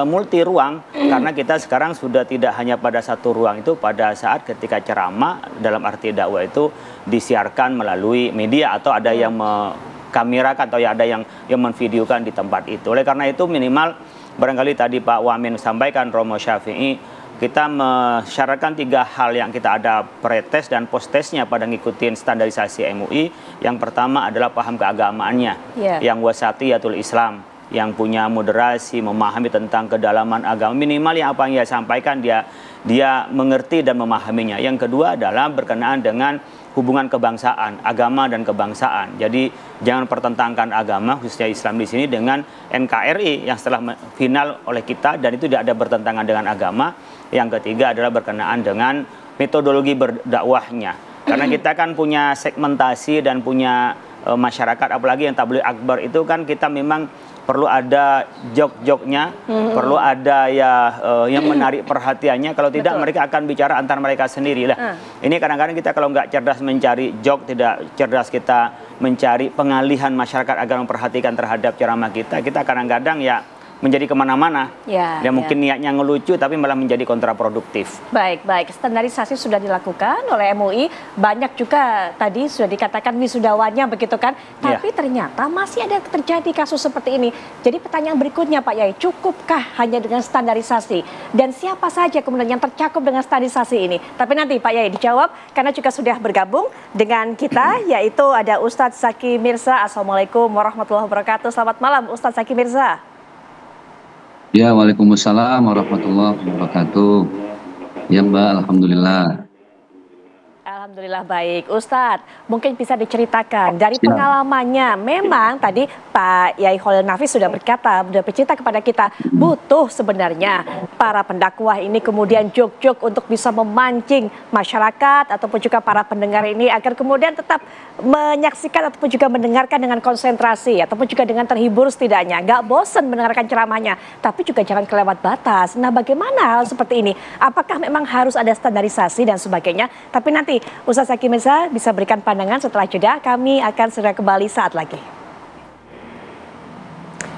multi ruang. Karena kita sekarang sudah tidak hanya pada satu ruang itu, pada saat ketika ceramah, dalam arti dakwah itu disiarkan melalui media atau ada yang kamerakan atau ya ada yang menvideokan di tempat itu. Oleh karena itu minimal barangkali tadi Pak Wamen sampaikan, Romo Syafi'i, kita mensyaratkan 3 hal yang kita ada pretest dan posttestnya pada ngikutin standarisasi MUI. Yang pertama adalah paham keagamaannya, yang wasatiyatul Islam, yang punya moderasi, memahami tentang kedalaman agama, minimal yang apa yang dia sampaikan dia mengerti dan memahaminya. Yang kedua adalah berkenaan dengan hubungan kebangsaan, agama dan kebangsaan. Jadi jangan pertentangkan agama, khususnya Islam di sini, dengan NKRI yang setelah final oleh kita dan itu tidak ada bertentangan dengan agama. Yang ketiga adalah berkenaan dengan metodologi berdakwahnya. Karena kita kan punya segmentasi dan punya masyarakat, apalagi yang tabligh akbar itu kan kita memang perlu ada jok-joknya, perlu ada yang menarik perhatiannya. Kalau tidak mereka akan bicara antar mereka sendiri lah. Ini kadang-kadang kita kalau nggak cerdas mencari jok, tidak cerdas kita mencari pengalihan masyarakat agar memperhatikan terhadap ceramah kita kadang-kadang ya menjadi kemana-mana. Mungkin niatnya ngelucu tapi malah menjadi kontraproduktif. Baik. Standarisasi sudah dilakukan oleh MUI. Banyak juga tadi sudah dikatakan wisudawannya begitu kan. Tapi ternyata masih ada terjadi kasus seperti ini. Jadi pertanyaan berikutnya Pak Yai, cukupkah hanya dengan standarisasi? Dan siapa saja kemudian yang tercakup dengan standarisasi ini? Tapi nanti Pak Yai dijawab karena juga sudah bergabung dengan kita, yaitu ada Ustadz Zaki Mirza. Assalamualaikum warahmatullahi wabarakatuh. Selamat malam Ustadz Zaki Mirza. Ya, waalaikumsalam warahmatullahi wabarakatuh. Ya Mbak, alhamdulillah. Alhamdulillah baik. Ustadz, mungkin bisa diceritakan dari pengalamannya. Memang tadi Pak Yai Khalil Nafis sudah bercerita kepada kita, butuh sebenarnya para pendakwah ini kemudian jok-jok untuk bisa memancing masyarakat ataupun juga para pendengar ini agar kemudian tetap menyaksikan ataupun juga mendengarkan dengan konsentrasi ataupun juga dengan terhibur setidaknya. Nggak bosan mendengarkan ceramahnya, tapi juga jangan kelewat batas. Nah, bagaimana hal seperti ini? Apakah memang harus ada standarisasi dan sebagainya? Tapi nanti Ustadz Zaki Mirza bisa berikan pandangan setelah jeda. Kami akan segera kembali saat lagi.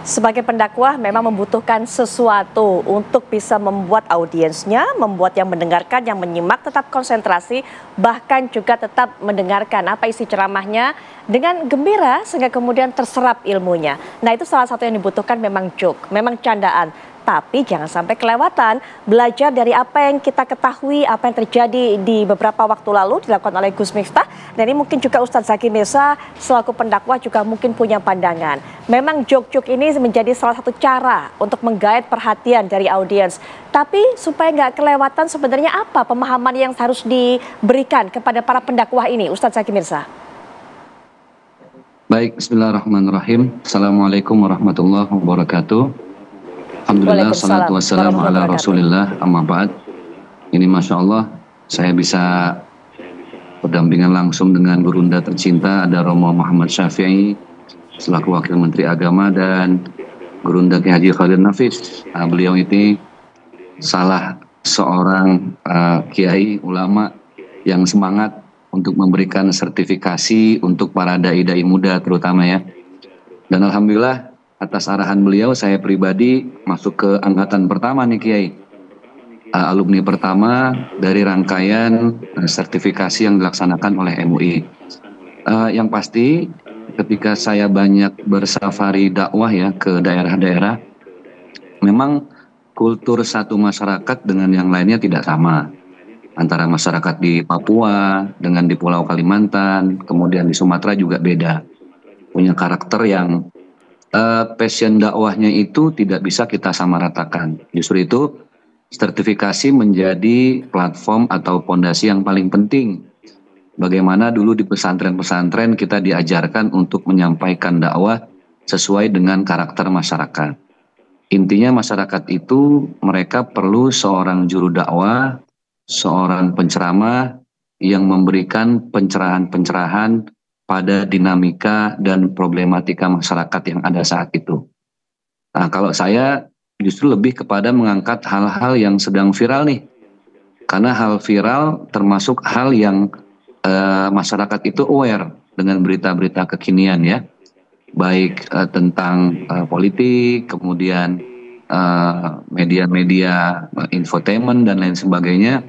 Sebagai pendakwah memang membutuhkan sesuatu untuk bisa membuat audiensnya, membuat yang mendengarkan, yang menyimak tetap konsentrasi, bahkan juga tetap mendengarkan apa isi ceramahnya dengan gembira sehingga kemudian terserap ilmunya. Nah, itu salah satu yang dibutuhkan memang joke, memang candaan. Tapi jangan sampai kelewatan belajar dari apa yang kita ketahui, apa yang terjadi di beberapa waktu lalu dilakukan oleh Gus Miftah. Dan ini mungkin juga Ustadz Zaki Mirsa selaku pendakwah juga mungkin punya pandangan. Memang joke-joke ini menjadi salah satu cara untuk menggait perhatian dari audiens. Tapi supaya nggak kelewatan sebenarnya apa pemahaman yang harus diberikan kepada para pendakwah ini, Ustadz Zaki Mirsa? Baik, bismillahirrahmanirrahim. Assalamualaikum warahmatullahi wabarakatuh. Alhamdulillah, salatu wassalamu ala rasulillah, amma ba'd. Ini Masya Allah, saya bisa berdampingan langsung dengan gurunda tercinta, ada Romo Muhammad Syafi'i, selaku Wakil Menteri Agama, dan gurunda Ki Haji Khalil Nafis. Beliau ini salah seorang kiai ulama yang semangat untuk memberikan sertifikasi untuk para dai-dai muda terutama ya. Dan Alhamdulillah, atas arahan beliau, saya pribadi masuk ke angkatan pertama nih Kiai. Alumni pertama dari rangkaian sertifikasi yang dilaksanakan oleh MUI. Yang pasti ketika saya banyak bersafari dakwah ya ke daerah-daerah, memang kultur satu masyarakat dengan yang lainnya tidak sama. Antara masyarakat di Papua dengan di Pulau Kalimantan, kemudian di Sumatera juga beda. Punya karakter yang passion dakwahnya itu tidak bisa kita samaratakan. Justru itu sertifikasi menjadi platform atau fondasi yang paling penting. Bagaimana dulu di pesantren-pesantren kita diajarkan untuk menyampaikan dakwah sesuai dengan karakter masyarakat. Intinya masyarakat itu mereka perlu seorang juru dakwah, seorang penceramah yang memberikan pencerahan-pencerahan pada dinamika dan problematika masyarakat yang ada saat itu. Nah, kalau saya justru lebih kepada mengangkat hal-hal yang sedang viral nih. Karena hal viral termasuk hal yang masyarakat itu aware dengan berita-berita kekinian ya. Baik tentang politik, kemudian media-media infotainment dan lain sebagainya.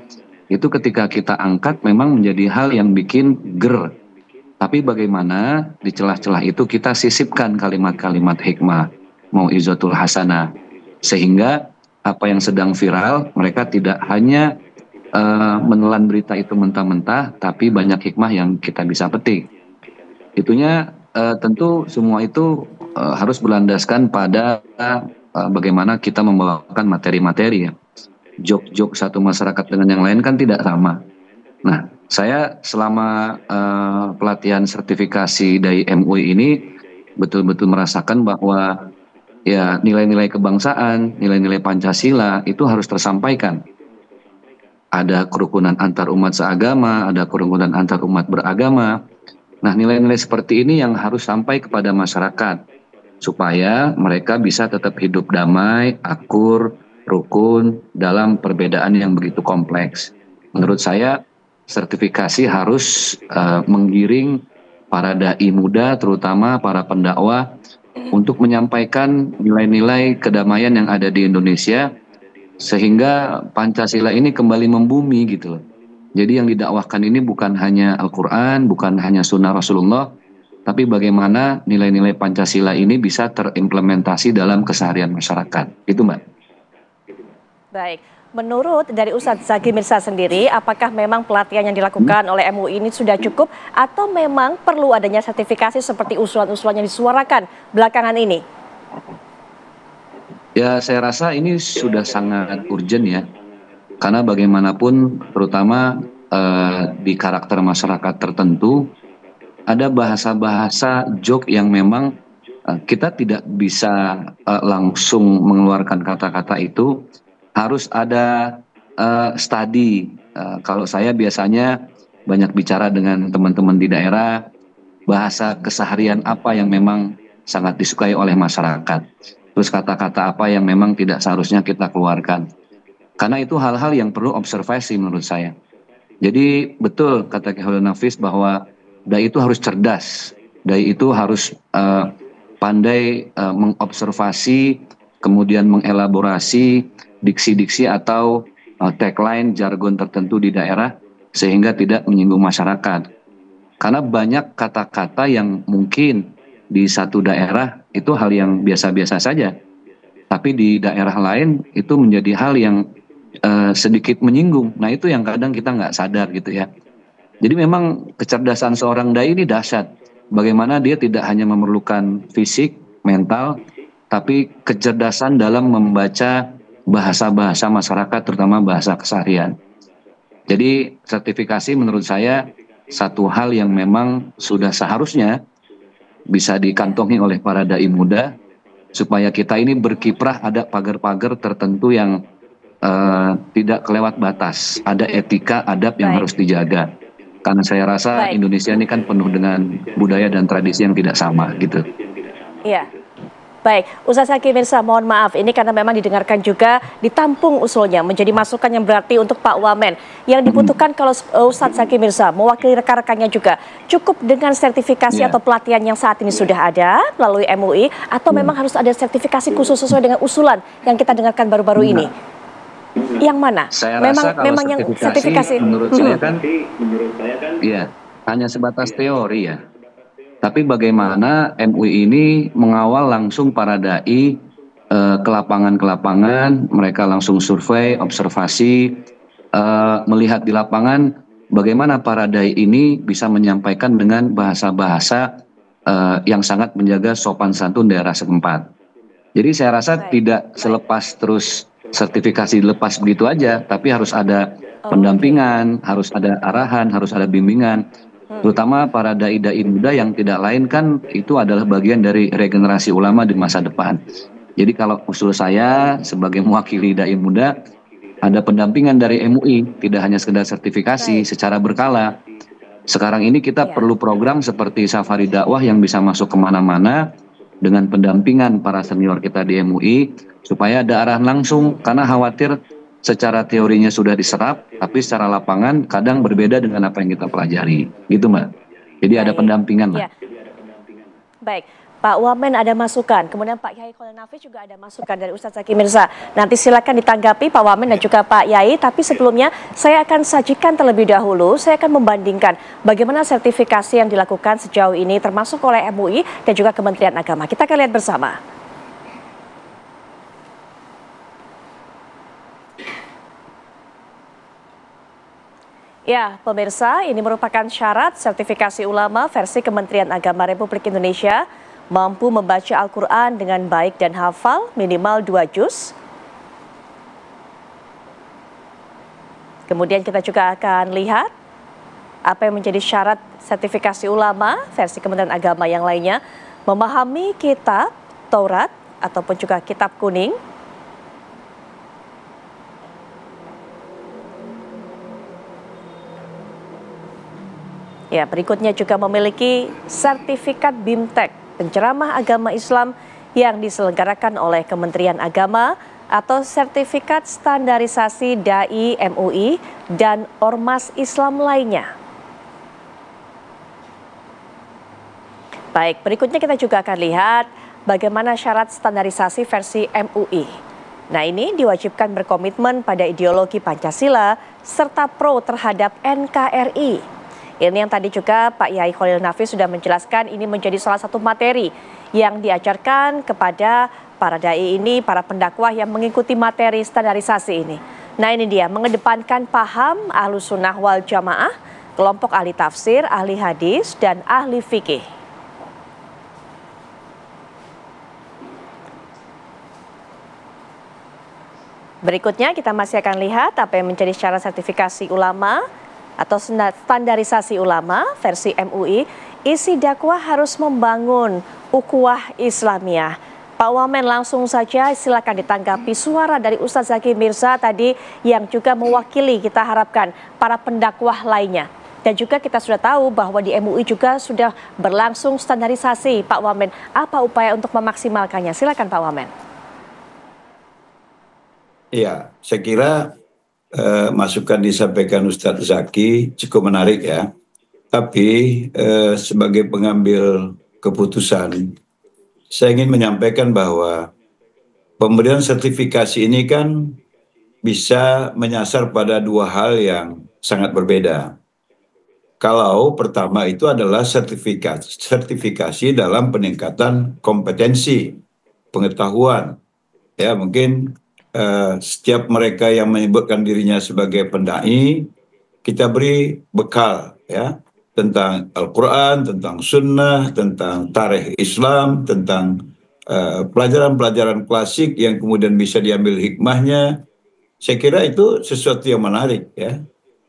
Itu ketika kita angkat memang menjadi hal yang bikin ger. Tapi bagaimana di celah-celah itu kita sisipkan kalimat-kalimat hikmah, mau'izatul hasanah, sehingga apa yang sedang viral mereka tidak hanya menelan berita itu mentah-mentah, tapi banyak hikmah yang kita bisa petik. Itunya tentu semua itu harus berlandaskan pada bagaimana kita membawakan materi-materi ya. Jok-jok satu masyarakat dengan yang lain kan tidak sama. Nah, saya selama pelatihan sertifikasi dari MUI ini betul-betul merasakan bahwa ya nilai-nilai kebangsaan, nilai-nilai Pancasila itu harus tersampaikan. Ada kerukunan antar umat seagama, ada kerukunan antar umat beragama. Nah, nilai-nilai seperti ini yang harus sampai kepada masyarakat supaya mereka bisa tetap hidup damai, akur, rukun dalam perbedaan yang begitu kompleks. Menurut saya sertifikasi harus menggiring para dai muda, terutama para pendakwah, untuk menyampaikan nilai-nilai kedamaian yang ada di Indonesia, sehingga Pancasila ini kembali membumi gitu loh. Jadi yang didakwahkan ini bukan hanya Al-Quran, bukan hanya Sunnah Rasulullah, tapi bagaimana nilai-nilai Pancasila ini bisa terimplementasi dalam keseharian masyarakat. Itu Mbak. Baik. Menurut dari Ustadz Zaki Mirsa sendiri, apakah memang pelatihan yang dilakukan oleh MUI ini sudah cukup atau memang perlu adanya sertifikasi seperti usulan-usulan yang disuarakan belakangan ini? Ya, saya rasa ini sudah sangat urgent ya. Karena bagaimanapun terutama di karakter masyarakat tertentu ada bahasa-bahasa joke yang memang kita tidak bisa langsung mengeluarkan kata-kata itu. Harus ada studi. Kalau saya biasanya banyak bicara dengan teman-teman di daerah, bahasa keseharian apa yang memang sangat disukai oleh masyarakat. Terus kata-kata apa yang memang tidak seharusnya kita keluarkan. Karena itu hal-hal yang perlu observasi menurut saya. Jadi betul kata Ki Khalil Nafis bahwa dai itu harus cerdas. Dai itu harus pandai mengobservasi, kemudian mengelaborasi diksi-diksi atau tagline jargon tertentu di daerah sehingga tidak menyinggung masyarakat. Karena banyak kata-kata yang mungkin di satu daerah itu hal yang biasa-biasa saja. Tapi di daerah lain itu menjadi hal yang sedikit menyinggung. Nah itu yang kadang kita nggak sadar gitu ya. Jadi memang kecerdasan seorang dai ini dahsyat. Bagaimana dia tidak hanya memerlukan fisik, mental, tapi kecerdasan dalam membaca bahasa-bahasa masyarakat, terutama bahasa keseharian. Jadi sertifikasi menurut saya satu hal yang memang sudah seharusnya bisa dikantongi oleh para dai muda, supaya kita ini berkiprah, ada pagar-pagar tertentu yang tidak kelewat batas, ada etika, adab yang harus dijaga. Karena saya rasa Indonesia ini kan penuh dengan budaya dan tradisi yang tidak sama gitu. Iya. Baik, Ustadz Zaki Mirza, mohon maaf, ini karena memang didengarkan juga, ditampung usulnya menjadi masukan yang berarti untuk Pak Wamen. Yang dibutuhkan kalau Ustadz Zaki Mirza mewakili rekan-rekannya juga, cukup dengan sertifikasi atau pelatihan yang saat ini sudah ada melalui MUI, atau memang harus ada sertifikasi khusus sesuai dengan usulan yang kita dengarkan baru-baru ini? Yang mana? Saya rasa kalau yang sertifikasi menurut saya kan, iya, hanya sebatas teori ya. Tapi bagaimana MUI ini mengawal langsung para dai ke lapangan-ke-lapangan, mereka langsung survei, observasi, melihat di lapangan bagaimana para dai ini bisa menyampaikan dengan bahasa-bahasa yang sangat menjaga sopan santun daerah setempat. Jadi saya rasa tidak selepas terus sertifikasi dilepas begitu aja, tapi harus ada pendampingan, harus ada arahan, harus ada bimbingan. Terutama para dai-dai muda yang tidak lain kan itu adalah bagian dari regenerasi ulama di masa depan. Jadi kalau usul saya sebagai mewakili dai muda, ada pendampingan dari MUI, tidak hanya sekedar sertifikasi secara berkala. Sekarang ini kita perlu program seperti safari dakwah yang bisa masuk kemana-mana dengan pendampingan para senior kita di MUI, supaya ada arahan langsung, karena khawatir secara teorinya sudah diserap, tapi secara lapangan kadang berbeda dengan apa yang kita pelajari, gitu Mbak. Jadi ada pendampingan lah. Baik, Pak Wamen ada masukan, kemudian Pak Yai Khalil Nafis juga ada masukan dari Ustadz Zaki Mirza. Nanti silakan ditanggapi Pak Wamen dan juga Pak Yai, tapi sebelumnya saya akan sajikan terlebih dahulu, saya akan membandingkan bagaimana sertifikasi yang dilakukan sejauh ini termasuk oleh MUI dan juga Kementerian Agama. Kita akan lihat bersama. Ya, pemirsa, ini merupakan syarat sertifikasi ulama versi Kementerian Agama Republik Indonesia, mampu membaca Al-Quran dengan baik dan hafal minimal 2 juz. Kemudian kita juga akan lihat apa yang menjadi syarat sertifikasi ulama versi Kementerian Agama yang lainnya, memahami kitab Taurat ataupun juga kitab kuning. Ya, berikutnya juga memiliki sertifikat BIMTEK, penceramah agama Islam yang diselenggarakan oleh Kementerian Agama, atau sertifikat standarisasi dai MUI dan ormas Islam lainnya. Baik, berikutnya kita juga akan lihat bagaimana syarat standarisasi versi MUI. Nah, ini diwajibkan berkomitmen pada ideologi Pancasila serta pro terhadap NKRI. Ini yang tadi juga Pak Yai Khalil Nafis sudah menjelaskan, ini menjadi salah satu materi yang diajarkan kepada para dai ini, para pendakwah yang mengikuti materi standarisasi ini. Nah, ini dia, mengedepankan paham Ahlus Sunnah wal Jamaah, kelompok ahli tafsir, ahli hadis, dan ahli fikih. Berikutnya kita masih akan lihat apa yang menjadi syarat sertifikasi ulama atau standarisasi ulama versi MUI. Isi dakwah harus membangun ukhuwah Islamiyah. Pak Wamen, langsung saja silakan ditanggapi suara dari Ustadz Zaki Mirza tadi yang juga mewakili, kita harapkan, para pendakwah lainnya. Dan juga kita sudah tahu bahwa di MUI juga sudah berlangsung standarisasi. Pak Wamen, apa upaya untuk memaksimalkannya? Silakan Pak Wamen. Iya, saya kira masukan disampaikan Ustadz Zaki cukup menarik ya. Tapi sebagai pengambil keputusan, saya ingin menyampaikan bahwa pemberian sertifikasi ini kan bisa menyasar pada dua hal yang sangat berbeda. Kalau pertama itu adalah sertifikasi dalam peningkatan kompetensi, pengetahuan, ya mungkin setiap mereka yang menyebutkan dirinya sebagai pendai, kita beri bekal ya tentang Al-Quran, tentang Sunnah, tentang tarikh Islam, tentang pelajaran-pelajaran klasik yang kemudian bisa diambil hikmahnya. Saya kira itu sesuatu yang menarik ya.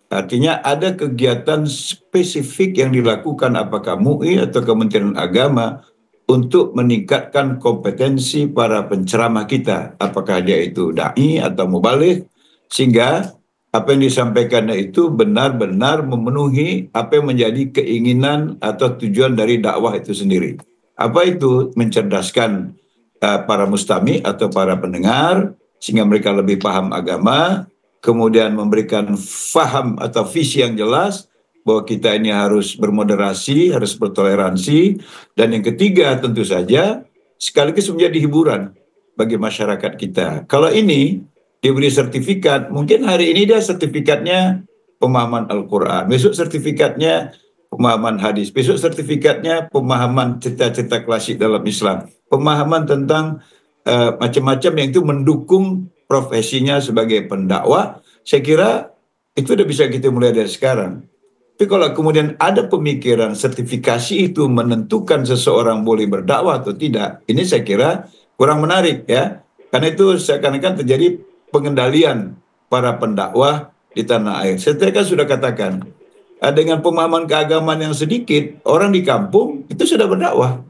Artinya ada kegiatan spesifik yang dilakukan apakah MUI atau Kementerian Agama untuk meningkatkan kompetensi para penceramah kita. Apakah dia itu da'i atau mubaligh, sehingga apa yang disampaikannya itu benar-benar memenuhi apa yang menjadi keinginan atau tujuan dari dakwah itu sendiri. Apa itu? Mencerdaskan para mustami atau para pendengar, sehingga mereka lebih paham agama, kemudian memberikan faham atau visi yang jelas bahwa kita ini harus bermoderasi, harus bertoleransi, dan yang ketiga tentu saja sekaligus menjadi hiburan bagi masyarakat kita. Kalau ini diberi sertifikat, mungkin hari ini dia sertifikatnya pemahaman Al-Quran, besok sertifikatnya pemahaman hadis, besok sertifikatnya pemahaman cerita-cerita klasik dalam Islam, pemahaman tentang macam-macam yang itu mendukung profesinya sebagai pendakwah. Saya kira itu udah bisa kita mulai dari sekarang. Tapi kalau kemudian ada pemikiran sertifikasi itu menentukan seseorang boleh berdakwah atau tidak, ini saya kira kurang menarik ya. Karena itu seakan-akan terjadi pengendalian para pendakwah di tanah air. Saya kan sudah katakan, dengan pemahaman keagamaan yang sedikit, orang di kampung itu sudah berdakwah.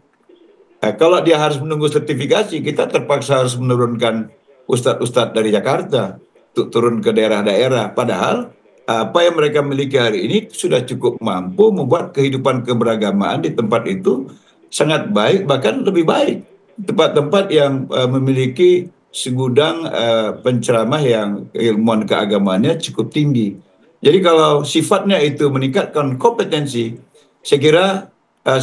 Kalau dia harus menunggu sertifikasi, kita terpaksa harus menurunkan ustadz-ustadz dari Jakarta untuk turun ke daerah-daerah. Padahal apa yang mereka miliki hari ini sudah cukup mampu membuat kehidupan keberagamaan di tempat itu sangat baik, bahkan lebih baik. Tempat-tempat yang memiliki segudang penceramah yang ilmuwan keagamaannya cukup tinggi. Jadi kalau sifatnya itu meningkatkan kompetensi, saya kira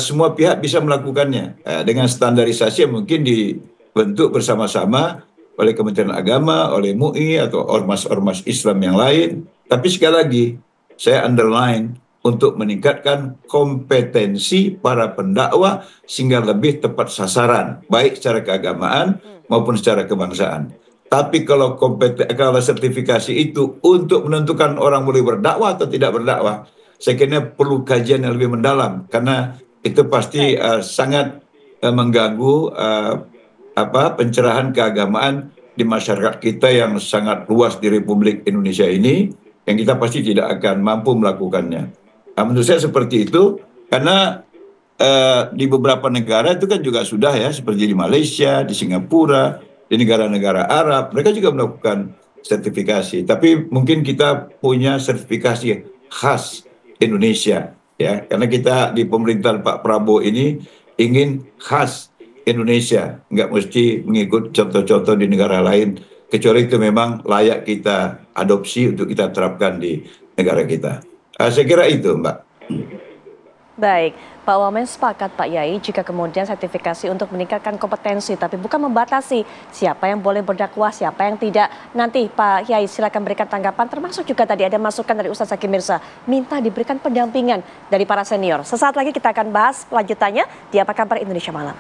semua pihak bisa melakukannya dengan standarisasi yang mungkin dibentuk bersama-sama oleh Kementerian Agama, oleh MUI atau ormas-ormas Islam yang lain. Tapi sekali lagi saya underline untuk meningkatkan kompetensi para pendakwah sehingga lebih tepat sasaran, baik secara keagamaan maupun secara kebangsaan. Tapi kalau sertifikasi itu untuk menentukan orang boleh berdakwah atau tidak berdakwah, saya kira perlu kajian yang lebih mendalam, karena itu pasti sangat mengganggu pencerahan keagamaan di masyarakat kita yang sangat luas di Republik Indonesia ini, yang kita pasti tidak akan mampu melakukannya. Menurut saya seperti itu, karena di beberapa negara itu kan juga sudah ya, seperti di Malaysia, di Singapura, di negara-negara Arab, mereka juga melakukan sertifikasi. Tapi mungkin kita punya sertifikasi khas Indonesia, ya, karena kita di pemerintahan Pak Prabowo ini ingin khas Indonesia, nggak mesti mengikut contoh-contoh di negara lain, kecuali itu memang layak kita adopsi untuk kita terapkan di negara kita. Saya kira itu, Mbak. Baik, Pak Wamen sepakat Pak Yai jika kemudian sertifikasi untuk meningkatkan kompetensi, tapi bukan membatasi siapa yang boleh berdakwah, siapa yang tidak. Nanti Pak Yai silakan berikan tanggapan, termasuk juga tadi ada masukan dari Ustadz Zaki Mirza, minta diberikan pendampingan dari para senior. Sesaat lagi kita akan bahas lanjutannya di Apa Kabar Indonesia Malam.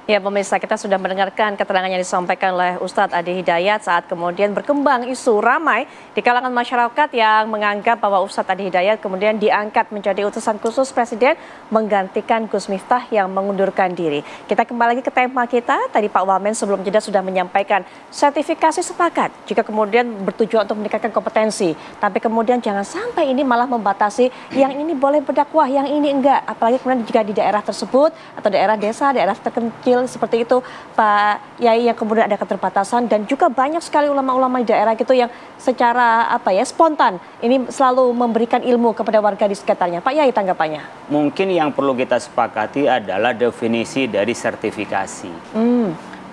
Ya pemirsa, kita sudah mendengarkan keterangan yang disampaikan oleh Ustadz Adi Hidayat saat kemudian berkembang isu ramai di kalangan masyarakat yang menganggap bahwa Ustadz Adi Hidayat kemudian diangkat menjadi utusan khusus Presiden menggantikan Gus Miftah yang mengundurkan diri. Kita kembali lagi ke tema kita, tadi Pak Wamen sebelum jeda sudah menyampaikan sertifikasi sepakat jika kemudian bertujuan untuk meningkatkan kompetensi. Tapi kemudian jangan sampai ini malah membatasi yang ini boleh berdakwah, yang ini enggak. Apalagi kemudian jika di daerah tersebut atau daerah desa, daerah terpencil seperti itu Pak Yai, yang kemudian ada keterbatasan dan juga banyak sekali ulama-ulama di daerah gitu yang secara spontan ini selalu memberikan ilmu kepada warga di sekitarnya. Pak Yai, tanggapannya? Mungkin yang perlu kita sepakati adalah definisi dari sertifikasi.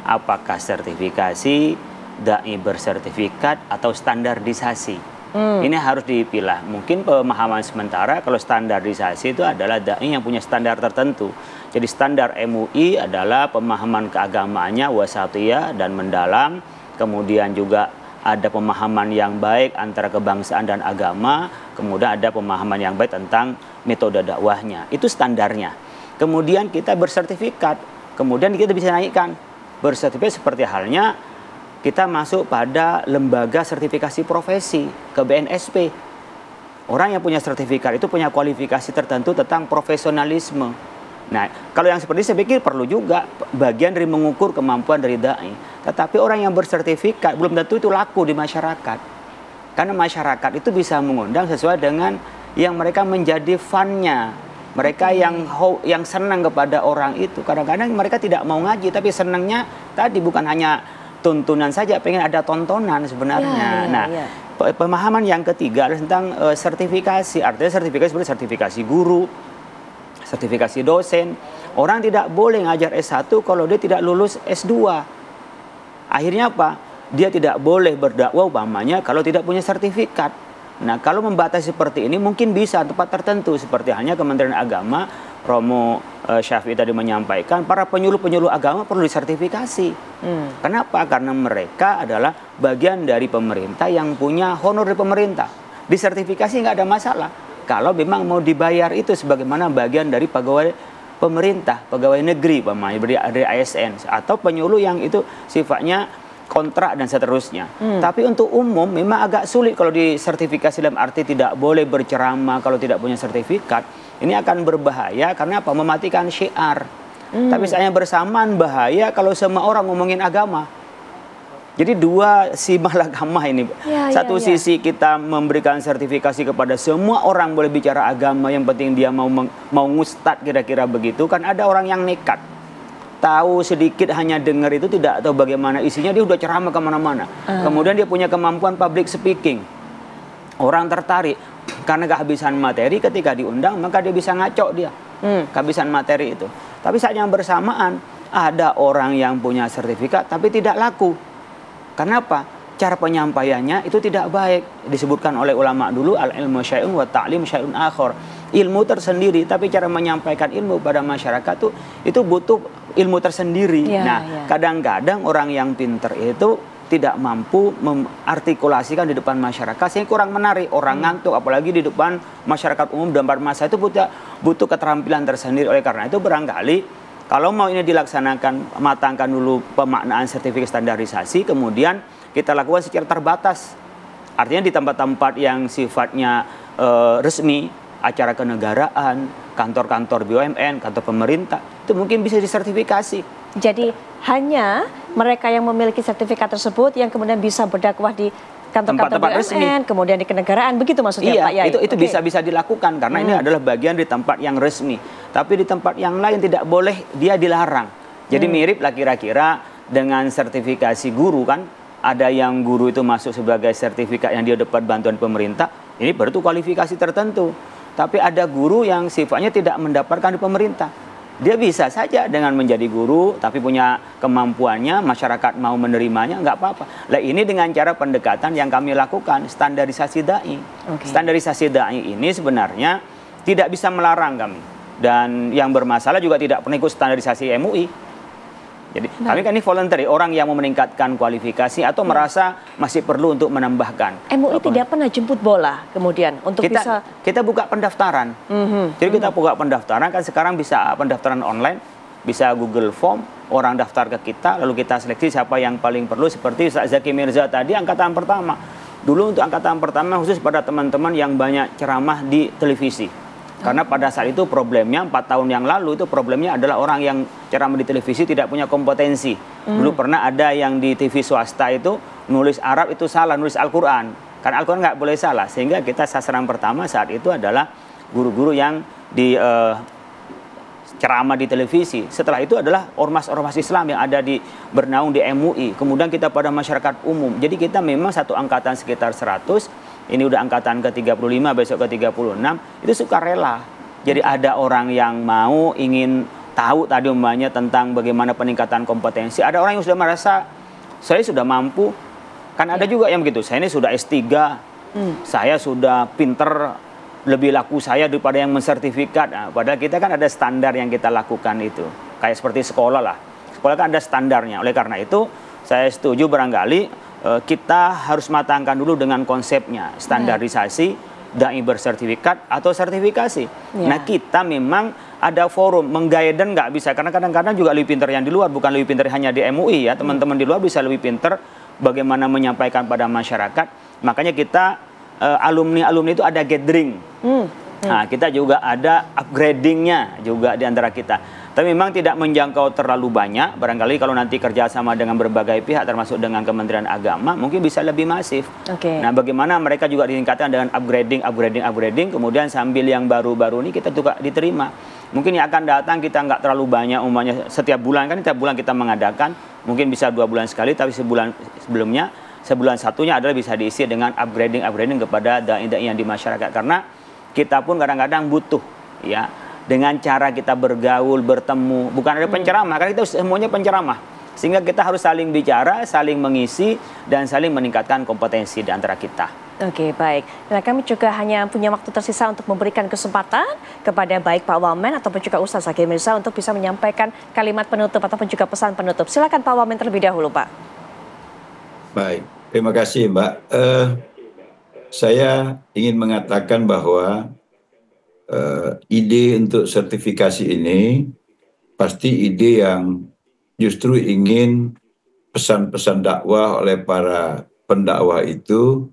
Apakah sertifikasi, dai bersertifikat atau standarisasi? Ini harus dipilah. Mungkin pemahaman sementara kalau standarisasi itu adalah dai yang punya standar tertentu. Jadi standar MUI adalah pemahaman keagamaannya wasatiyah dan mendalam. Kemudian juga ada pemahaman yang baik antara kebangsaan dan agama. Kemudian ada pemahaman yang baik tentang metode dakwahnya. Itu standarnya. Kemudian kita bersertifikat. Kemudian kita bisa naikkan bersertifikat seperti halnya kita masuk pada lembaga sertifikasi profesi ke BNSP. Orang yang punya sertifikat itu punya kualifikasi tertentu tentang profesionalisme. Nah, kalau yang seperti ini saya pikir perlu juga bagian dari mengukur kemampuan dari dai. Tetapi orang yang bersertifikat belum tentu itu laku di masyarakat. Karena masyarakat itu bisa mengundang sesuai dengan yang mereka menjadi fan-nya. Mereka yang senang kepada orang itu. Kadang-kadang mereka tidak mau ngaji, tapi senangnya tadi bukan hanya tuntunan saja, pengen ada tontonan sebenarnya. Pemahaman yang ketiga adalah tentang sertifikasi. Artinya sertifikasi seperti sertifikasi guru, sertifikasi dosen. Orang tidak boleh ngajar S1 kalau dia tidak lulus S2. Akhirnya apa? Dia tidak boleh berdakwah umpamanya kalau tidak punya sertifikat. Nah, kalau membatasi seperti ini mungkin bisa tempat tertentu seperti halnya Kementerian Agama, Romo Syafi'i tadi menyampaikan para penyuluh-penyuluh agama perlu disertifikasi. Kenapa? Karena mereka adalah bagian dari pemerintah yang punya honor dari pemerintah. Disertifikasi nggak ada masalah. Kalau memang mau dibayar itu sebagaimana bagian dari pegawai pemerintah, pegawai negeri, dari ASN atau penyuluh yang itu sifatnya kontrak dan seterusnya. Tapi untuk umum memang agak sulit kalau disertifikasi dalam arti tidak boleh berceramah kalau tidak punya sertifikat. Ini akan berbahaya karena apa? Mematikan syiar. Tapi sayangnya bersamaan bahaya kalau semua orang ngomongin agama. Jadi dua si malakama ini. Satu sisi kita memberikan sertifikasi kepada semua orang boleh bicara agama, yang penting dia mau ngustad kira-kira begitu. Kan ada orang yang nekat. Tahu sedikit hanya dengar itu tidak tahu bagaimana isinya, dia udah ceramah kemana-mana. Kemudian dia punya kemampuan public speaking. Orang tertarik karena kehabisan materi, ketika diundang maka dia bisa ngaco dia. Kehabisan materi itu. Tapi saat yang bersamaan ada orang yang punya sertifikat tapi tidak laku. Kenapa? Cara penyampaiannya itu tidak baik. Disebutkan oleh ulama dulu, al-ilmu syai'un wa ta'lim syai'un akhar. Ilmu tersendiri, tapi cara menyampaikan ilmu pada masyarakat tuh itu butuh ilmu tersendiri. Kadang-kadang orang yang pinter itu tidak mampu mengartikulasikan di depan masyarakat sehingga kurang menarik. Orang ngantuk, apalagi di depan masyarakat umum dan masa itu butuh keterampilan tersendiri. Oleh karena itu barangkali kalau mau ini dilaksanakan, matangkan dulu pemaknaan sertifikat standarisasi, kemudian kita lakukan secara terbatas. Artinya di tempat-tempat yang sifatnya resmi, acara kenegaraan, kantor-kantor BUMN, kantor pemerintah, itu mungkin bisa disertifikasi. Jadi hanya mereka yang memiliki sertifikat tersebut yang kemudian bisa berdakwah di kantor-kantor BUMN, resmi, kemudian di kenegaraan, begitu maksudnya Pak Yai? Itu bisa dilakukan karena ini adalah bagian di tempat yang resmi. Tapi di tempat yang lain tidak boleh, dia dilarang. Jadi mirip lah kira-kira dengan sertifikasi guru kan. Ada yang guru itu masuk sebagai sertifikat yang dia dapat bantuan pemerintah, ini baru itu kualifikasi tertentu. Tapi ada guru yang sifatnya tidak mendapatkan di pemerintah. Dia bisa saja dengan menjadi guru, tapi punya kemampuannya, masyarakat mau menerimanya, nggak apa-apa. Nah, ini dengan cara pendekatan yang kami lakukan, standarisasi dai. Standarisasi dai ini sebenarnya tidak bisa melarang kami. Dan yang bermasalah juga tidak pernah ikut standarisasi MUI. Jadi kami kan ini voluntary, orang yang mau meningkatkan kualifikasi atau merasa masih perlu untuk menambahkan. MUI tidak pernah jemput bola kemudian untuk kita buka pendaftaran. Jadi kita buka pendaftaran, kan sekarang bisa pendaftaran online, bisa Google Form, orang daftar ke kita, lalu kita seleksi siapa yang paling perlu. Seperti Ustaz Zaki Mirza tadi, angkatan pertama. Dulu untuk angkatan pertama khusus pada teman-teman yang banyak ceramah di televisi. Karena pada saat itu problemnya 4 tahun yang lalu itu problemnya adalah orang yang ceramah di televisi tidak punya kompetensi. Dulu pernah ada yang di TV swasta itu nulis Arab itu salah, nulis Al-Quran. Karena Al-Quran nggak boleh salah. Sehingga kita sasaran pertama saat itu adalah guru-guru yang di ceramah di televisi. Setelah itu adalah ormas-ormas Islam yang ada di bernaung di MUI. Kemudian kita pada masyarakat umum. Jadi kita memang satu angkatan sekitar 100. Ini udah angkatan ke-35, besok ke-36, itu sukarela. Jadi ada orang yang mau ingin tahu tadi umpamanya tentang bagaimana peningkatan kompetensi. Ada orang yang sudah merasa, saya sudah mampu. Kan ada juga yang begitu, saya ini sudah S3, saya sudah pinter, lebih laku saya daripada yang mensertifikat. Nah, padahal kita kan ada standar yang kita lakukan itu. Kayak seperti sekolah lah. Sekolah kan ada standarnya. Oleh karena itu, saya setuju barangkali kita harus matangkan dulu dengan konsepnya, standarisasi, dai bersertifikat atau sertifikasi. Nah, kita memang ada forum, mengguiden nggak bisa. Karena kadang-kadang juga lebih pintar yang di luar, bukan lebih pintar hanya di MUI ya. Teman-teman di luar bisa lebih pintar bagaimana menyampaikan pada masyarakat. Makanya kita alumni-alumni itu ada gathering. Nah, kita juga ada upgradingnya juga di antara kita. Tapi memang tidak menjangkau terlalu banyak. Barangkali kalau nanti kerjasama dengan berbagai pihak, termasuk dengan Kementerian Agama, mungkin bisa lebih masif. Nah, bagaimana mereka juga ditingkatkan dengan upgrading. Kemudian sambil yang baru-baru ini kita juga diterima. Mungkin yang akan datang kita nggak terlalu banyak, umumnya setiap bulan kan, setiap bulan kita mengadakan. Mungkin bisa 2 bulan sekali, tapi sebulan sebelumnya, sebulan satunya adalah bisa diisi dengan upgrading kepada dai-dai yang di masyarakat. Karena kita pun kadang-kadang butuh ya, dengan cara kita bergaul, bertemu, bukan ada penceramah, karena kita semuanya penceramah. Sehingga kita harus saling bicara, saling mengisi, dan saling meningkatkan kompetensi di antara kita. Oke, baik. Nah, kami juga hanya punya waktu tersisa untuk memberikan kesempatan kepada baik Pak Wamen ataupun juga Ustaz Zaki Mirza untuk bisa menyampaikan kalimat penutup ataupun juga pesan penutup. Silakan Pak Wamen terlebih dahulu, Pak. Baik, terima kasih Mbak. Saya ingin mengatakan bahwa ide untuk sertifikasi ini pasti ide yang justru ingin pesan-pesan dakwah oleh para pendakwah itu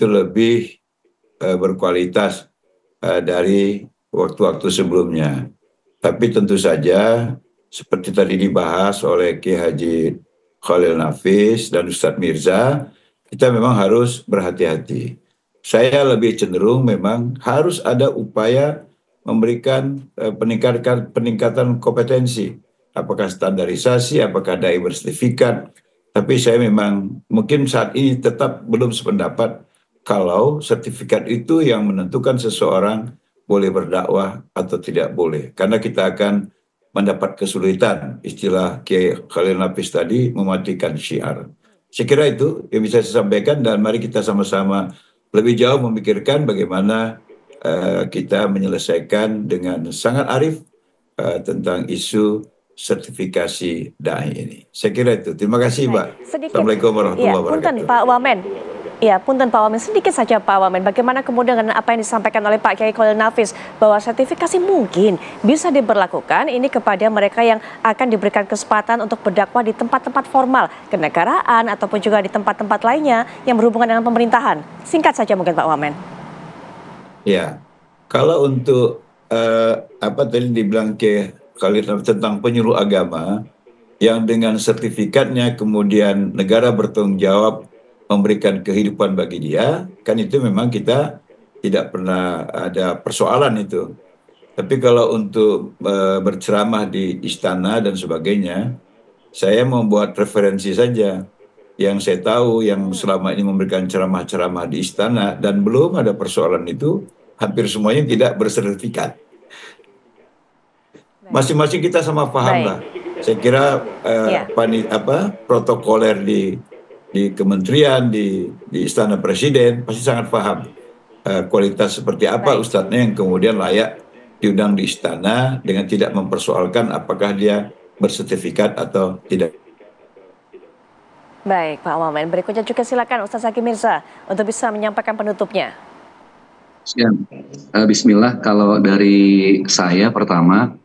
lebih berkualitas dari waktu-waktu sebelumnya. Tapi tentu saja seperti tadi dibahas oleh Kiai Haji Khalil Nafis dan Ustadz Mirza, kita memang harus berhati-hati. Saya lebih cenderung memang harus ada upaya memberikan peningkatan kompetensi. Apakah standarisasi, apakah dai bersertifikat. Tapi saya memang mungkin saat ini tetap belum sependapat kalau sertifikat itu yang menentukan seseorang boleh berdakwah atau tidak boleh. Karena kita akan mendapat kesulitan, istilah Kiai Khalil Nafis tadi, mematikan syiar. Saya kira itu yang bisa saya sampaikan, dan mari kita sama-sama lebih jauh memikirkan bagaimana kita menyelesaikan dengan sangat arif tentang isu sertifikasi dai ini. Saya kira itu. Terima kasih, Mbak. Assalamualaikum warahmatullahi wabarakatuh. Punten Pak Wamen. Ya, punten Pak Wamen, sedikit saja Pak Wamen. Bagaimana kemudian dengan apa yang disampaikan oleh Pak Kiai Khalil Nafis bahwa sertifikasi mungkin bisa diberlakukan ini kepada mereka yang akan diberikan kesempatan untuk berdakwah di tempat-tempat formal, kenegaraan ataupun juga di tempat-tempat lainnya yang berhubungan dengan pemerintahan. Singkat saja mungkin Pak Wamen. Ya, kalau untuk apa tadi dibilang Kiai Khalil Nafis tentang penyuluh agama yang dengan sertifikatnya kemudian negara bertanggung jawab memberikan kehidupan bagi dia, kan itu memang kita tidak pernah ada persoalan itu. Tapi kalau untuk berceramah di istana dan sebagainya, saya membuat referensi saja. Yang saya tahu, yang selama ini memberikan ceramah-ceramah di istana dan belum ada persoalan itu, hampir semuanya tidak bersertifikat. Masing-masing kita sama paham lah. Saya kira protokoler di kementerian, di istana presiden pasti sangat paham kualitas seperti apa ustadznya yang kemudian layak diundang di istana dengan tidak mempersoalkan apakah dia bersertifikat atau tidak. Baik Pak Wamen, berikutnya juga silakan Ustaz Zaki Mirza untuk bisa menyampaikan penutupnya. Ya, Bismillah, kalau dari saya pertama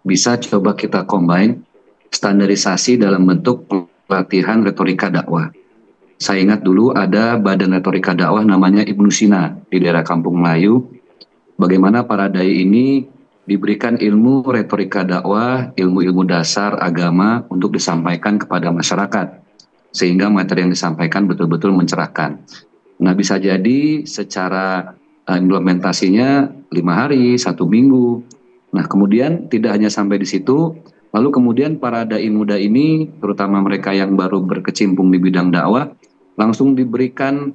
bisa coba kita combine standarisasi dalam bentuk pelatihan retorika dakwah. Saya ingat dulu ada badan retorika dakwah namanya Ibnu Sina di daerah Kampung Melayu. Bagaimana para dai ini diberikan ilmu retorika dakwah, ilmu-ilmu dasar agama untuk disampaikan kepada masyarakat. Sehingga materi yang disampaikan betul-betul mencerahkan. Nah, bisa jadi secara implementasinya 5 hari, 1 minggu. Nah, kemudian tidak hanya sampai di situ, lalu kemudian para dai muda ini, terutama mereka yang baru berkecimpung di bidang dakwah, langsung diberikan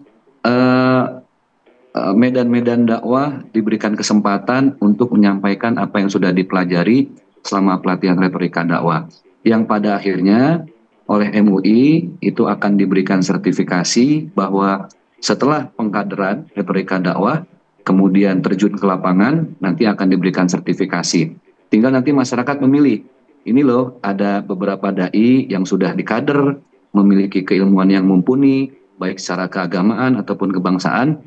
medan-medan dakwah, diberikan kesempatan untuk menyampaikan apa yang sudah dipelajari selama pelatihan retorika dakwah. Yang pada akhirnya oleh MUI itu akan diberikan sertifikasi bahwa setelah pengkaderan retorika dakwah, kemudian terjun ke lapangan, nanti akan diberikan sertifikasi. Tinggal nanti masyarakat memilih. Ini loh, ada beberapa dai yang sudah dikader, memiliki keilmuan yang mumpuni, baik secara keagamaan ataupun kebangsaan.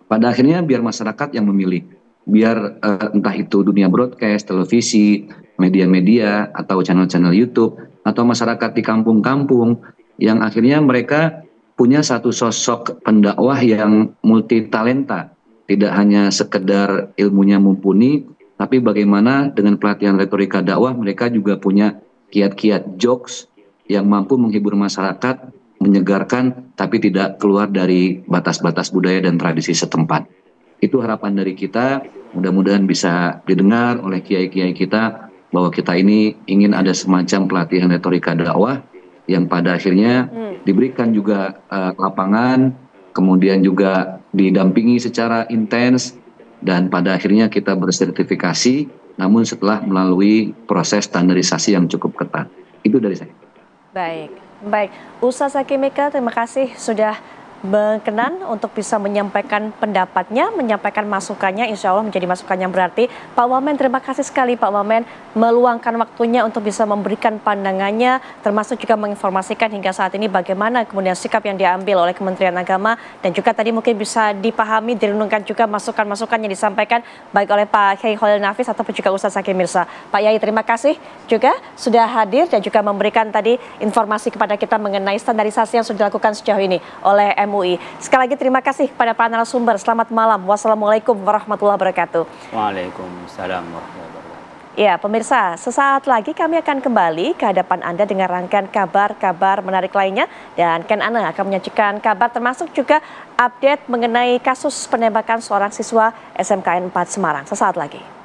Pada akhirnya biar masyarakat yang memilih. biar entah itu dunia broadcast, televisi, media-media, atau channel-channel YouTube, atau masyarakat di kampung-kampung yang akhirnya mereka punya satu sosok pendakwah yang multi talenta, tidak hanya sekedar ilmunya mumpuni, tapi bagaimana dengan pelatihan retorika dakwah mereka juga punya kiat-kiat jokes yang mampu menghibur masyarakat, menyegarkan, tapi tidak keluar dari batas-batas budaya dan tradisi setempat. Itu harapan dari kita, mudah-mudahan bisa didengar oleh kiai-kiai kita, bahwa kita ini ingin ada semacam pelatihan retorika dakwah yang pada akhirnya diberikan juga lapangan, kemudian juga didampingi secara intens, dan pada akhirnya kita bersertifikasi, namun setelah melalui proses standarisasi yang cukup ketat. Itu dari saya. Baik. Ustaz Hakim Mika, terima kasih sudah berkenan untuk bisa menyampaikan pendapatnya, menyampaikan masukannya, insya Allah menjadi masukan yang berarti. Pak Wamen, terima kasih sekali Pak Wamen meluangkan waktunya untuk bisa memberikan pandangannya, termasuk juga menginformasikan hingga saat ini bagaimana kemudian sikap yang diambil oleh Kementerian Agama, dan juga tadi mungkin bisa dipahami, direnungkan juga masukan-masukan yang disampaikan baik oleh Pak Kiai Khalil Nafis ataupun juga Ustaz Hakim Mirsa. Pak Yai, terima kasih juga sudah hadir dan juga memberikan tadi informasi kepada kita mengenai standarisasi yang sudah dilakukan sejauh ini oleh MUI. Sekali lagi terima kasih kepada para narasumber. Selamat malam. Wassalamualaikum warahmatullahi wabarakatuh. Waalaikumsalam warahmatullahi wabarakatuh. Ya, pemirsa, sesaat lagi kami akan kembali ke hadapan Anda dengan rangkaian kabar-kabar menarik lainnya, dan Ken Ana akan menyajikan kabar termasuk juga update mengenai kasus penembakan seorang siswa SMKN 4 Semarang. Sesaat lagi.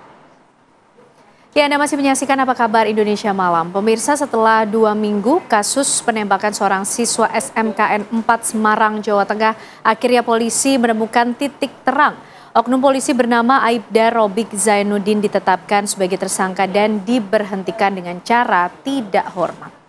Ya, Anda masih menyaksikan Apa Kabar Indonesia Malam. Pemirsa, setelah 2 minggu kasus penembakan seorang siswa SMKN 4 Semarang, Jawa Tengah, akhirnya polisi menemukan titik terang. Oknum polisi bernama Aibda Robik Zainuddin ditetapkan sebagai tersangka dan diberhentikan dengan cara tidak hormat.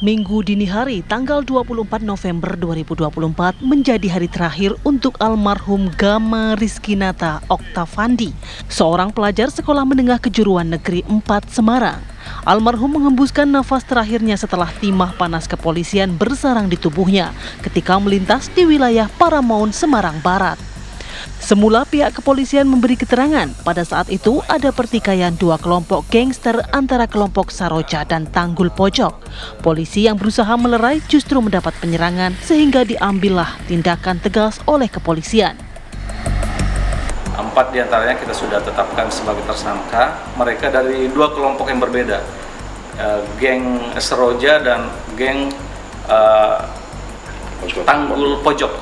Minggu dini hari tanggal 24 November 2024 menjadi hari terakhir untuk almarhum Gama Rizkinata Oktavandi, seorang pelajar sekolah menengah kejuruan negeri 4 Semarang. Almarhum menghembuskan nafas terakhirnya setelah timah panas kepolisian bersarang di tubuhnya ketika melintas di wilayah Paramoun, Semarang Barat. Semula pihak kepolisian memberi keterangan pada saat itu ada pertikaian 2 kelompok gangster antara kelompok Saroja dan Tanggul Pojok. Polisi yang berusaha melerai justru mendapat penyerangan sehingga diambillah tindakan tegas oleh kepolisian. 4 diantaranya kita sudah tetapkan sebagai tersangka. Mereka dari 2 kelompok yang berbeda, geng Saroja dan geng Tanggul Pojok.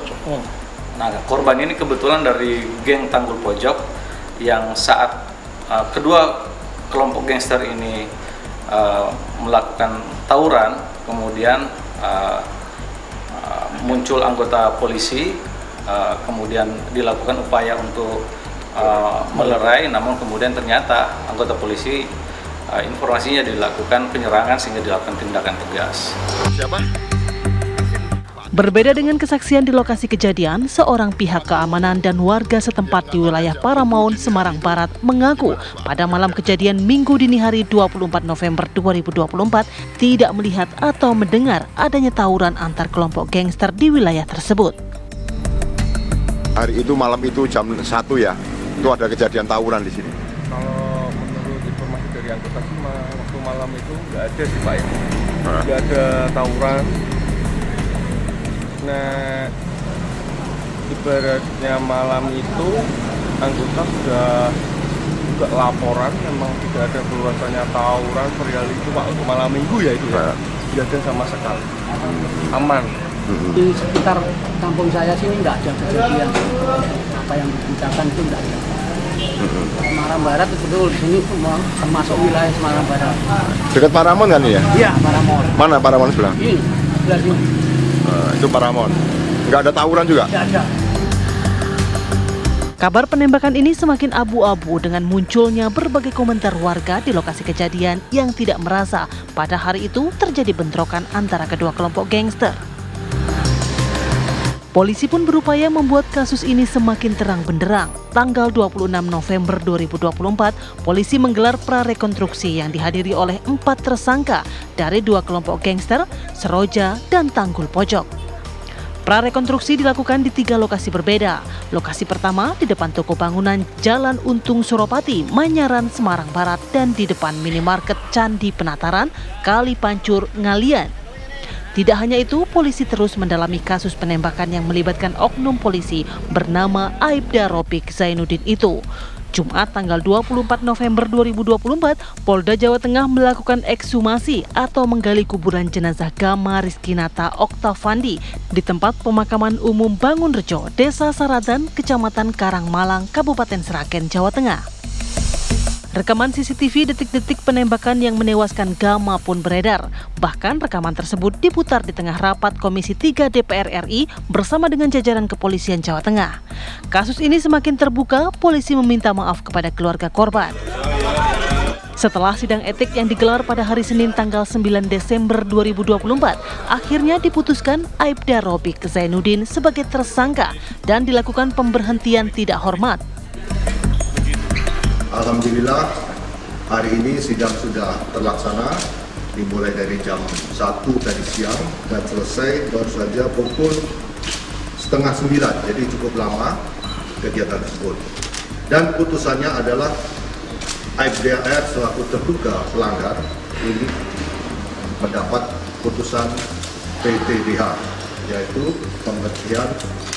Nah, korban ini kebetulan dari geng Tanggul Pojok yang saat kedua kelompok gangster ini melakukan tawuran, kemudian muncul anggota polisi, kemudian dilakukan upaya untuk melerai, namun kemudian ternyata anggota polisi informasinya dilakukan penyerangan sehingga dilakukan tindakan tegas. Siapa? Berbeda dengan kesaksian di lokasi kejadian, seorang pihak keamanan dan warga setempat di wilayah Paramoun, Semarang Barat mengaku pada malam kejadian Minggu dini hari 24 November 2024 tidak melihat atau mendengar adanya tawuran antar kelompok gangster di wilayah tersebut. Hari itu malam itu jam 1 ya, itu ada kejadian tawuran di sini. Kalau menurut informasi dari anggota sih waktu malam itu nggak ada sih Pak, nggak ada tawuran. Nah, ibaratnya malam itu anggota sudah juga laporan memang tidak ada keluarnya tawuran perihal itu Pak, untuk malam minggu ya itu ya, tidak ada sama sekali, aman. Di sekitar kampung saya sini nggak ada kejadian apa yang dibicarakan itu nggak ada. Semarang Barat itu betul, di sini termasuk wilayah Semarang Barat. Dekat Paramoun kan ya? Iya, Paramoun. Mana Paramoun sebelah? Ini, sebelah sini. Itu Paramoun. Nggak ada tawuran juga? Nggak ada. Kabar penembakan ini semakin abu-abu dengan munculnya berbagai komentar warga di lokasi kejadian yang tidak merasa pada hari itu terjadi bentrokan antara kedua kelompok gangster. Polisi pun berupaya membuat kasus ini semakin terang benderang. Tanggal 26 November 2024, polisi menggelar prarekonstruksi yang dihadiri oleh 4 tersangka dari 2 kelompok gangster, Seroja, dan Tanggul Pojok. Prarekonstruksi dilakukan di 3 lokasi berbeda. Lokasi pertama di depan toko bangunan Jalan Untung Suropati, Manyaran, Semarang Barat, dan di depan minimarket Candi Penataran, Kali Pancur, Ngalian. Tidak hanya itu, polisi terus mendalami kasus penembakan yang melibatkan oknum polisi bernama Aibda Robik Zainuddin itu. Jumat tanggal 24 November 2024, Polda Jawa Tengah melakukan ekshumasi atau menggali kuburan jenazah Gama Rizkinata Oktavandi di tempat pemakaman umum Bangunrejo, Desa Saradan, Kecamatan Karangmalang, Kabupaten Sragen, Jawa Tengah. Rekaman CCTV detik-detik penembakan yang menewaskan Gama pun beredar. Bahkan rekaman tersebut diputar di tengah rapat Komisi 3 DPR RI bersama dengan jajaran kepolisian Jawa Tengah. Kasus ini semakin terbuka, polisi meminta maaf kepada keluarga korban. Setelah sidang etik yang digelar pada hari Senin tanggal 9 Desember 2024, akhirnya diputuskan Aibda Robik Zainuddin sebagai tersangka dan dilakukan pemberhentian tidak hormat. Alhamdulillah hari ini sidang sudah terlaksana, dimulai dari jam 1 tadi siang dan selesai baru saja pukul 8:30, jadi cukup lama kegiatan tersebut. Dan putusannya adalah Aibda R selaku terduga pelanggar ini mendapat putusan PTDH, yaitu pemberhentian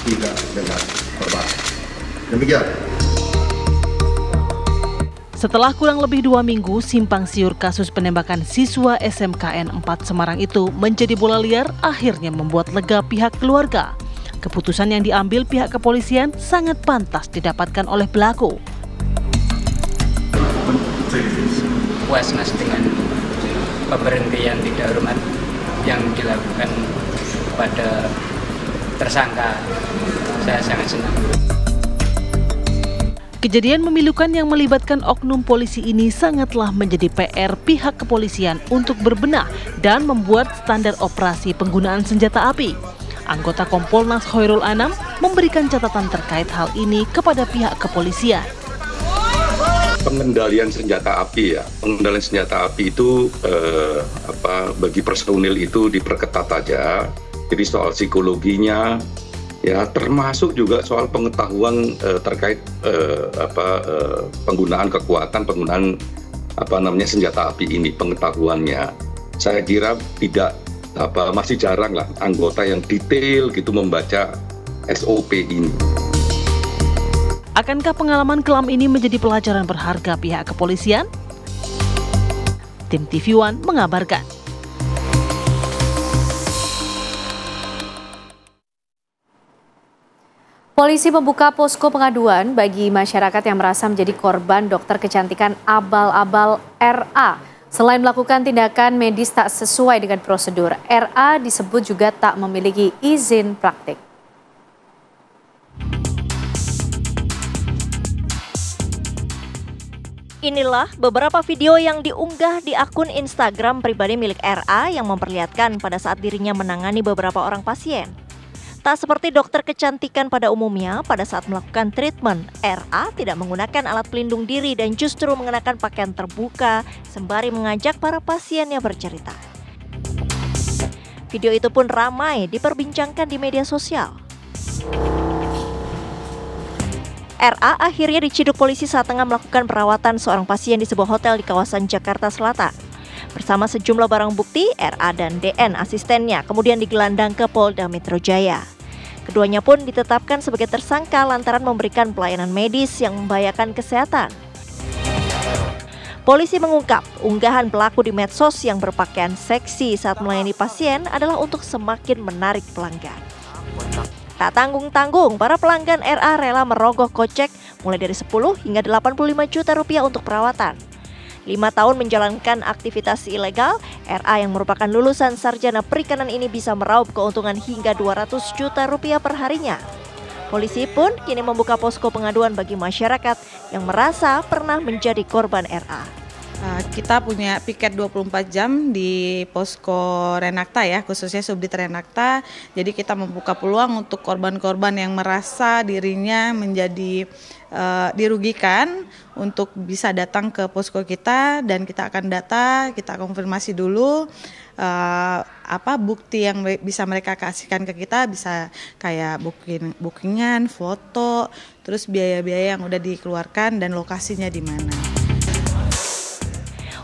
tidak dengan hormat. Demikian. Setelah kurang lebih 2 minggu, simpang siur kasus penembakan siswa SMKN 4 Semarang itu menjadi bola liar, akhirnya membuat lega pihak keluarga. Keputusan yang diambil pihak kepolisian sangat pantas didapatkan oleh pelaku. Puas Mas dengan pemberhentian tidak hormat yang dilakukan pada tersangka. Saya sangat senang. Kejadian memilukan yang melibatkan oknum polisi ini sangatlah menjadi PR pihak kepolisian untuk berbenah dan membuat standar operasi penggunaan senjata api. Anggota Kompolnas Khairul Anam memberikan catatan terkait hal ini kepada pihak kepolisian. Pengendalian senjata api pengendalian senjata api itu bagi personil itu diperketat aja. Jadi soal psikologinya, termasuk juga soal pengetahuan terkait penggunaan kekuatan, penggunaan senjata api ini, pengetahuannya. Saya kira masih jarang lah anggota yang detail gitu membaca SOP ini. Akankah pengalaman kelam ini menjadi pelajaran berharga pihak kepolisian? Tim TV One mengabarkan. Polisi membuka posko pengaduan bagi masyarakat yang merasa menjadi korban dokter kecantikan abal-abal RA. Selain melakukan tindakan medis tak sesuai dengan prosedur, RA disebut juga tak memiliki izin praktik. Inilah beberapa video yang diunggah di akun Instagram pribadi milik RA yang memperlihatkan pada saat dirinya menangani beberapa orang pasien. Tak seperti dokter kecantikan pada umumnya, pada saat melakukan treatment, RA tidak menggunakan alat pelindung diri dan justru mengenakan pakaian terbuka sembari mengajak para pasiennya bercerita. Video itu pun ramai diperbincangkan di media sosial. RA akhirnya diciduk polisi saat tengah melakukan perawatan seorang pasien di sebuah hotel di kawasan Jakarta Selatan. Bersama sejumlah barang bukti, RA dan DN asistennya kemudian digelandang ke Polda Metro Jaya. Keduanya pun ditetapkan sebagai tersangka lantaran memberikan pelayanan medis yang membahayakan kesehatan. Polisi mengungkap unggahan pelaku di medsos yang berpakaian seksi saat melayani pasien adalah untuk semakin menarik pelanggan. Tak tanggung-tanggung, para pelanggan RA rela merogoh kocek mulai dari 10 hingga 85 juta rupiah untuk perawatan. 5 tahun menjalankan aktivitas ilegal, RA yang merupakan lulusan sarjana perikanan ini bisa meraup keuntungan hingga 200 juta rupiah per harinya. Polisi pun kini membuka posko pengaduan bagi masyarakat yang merasa pernah menjadi korban RA. Kita punya piket 24 jam di posko Renakta ya, khususnya Subdit Renakta. Jadi kita membuka peluang untuk korban-korban yang merasa dirinya menjadi dirugikan untuk bisa datang ke posko kita, dan kita akan data, kita konfirmasi dulu apa bukti yang bisa mereka kasihkan ke kita, bisa kayak bookingan, foto, terus biaya-biaya yang udah dikeluarkan dan lokasinya di mana.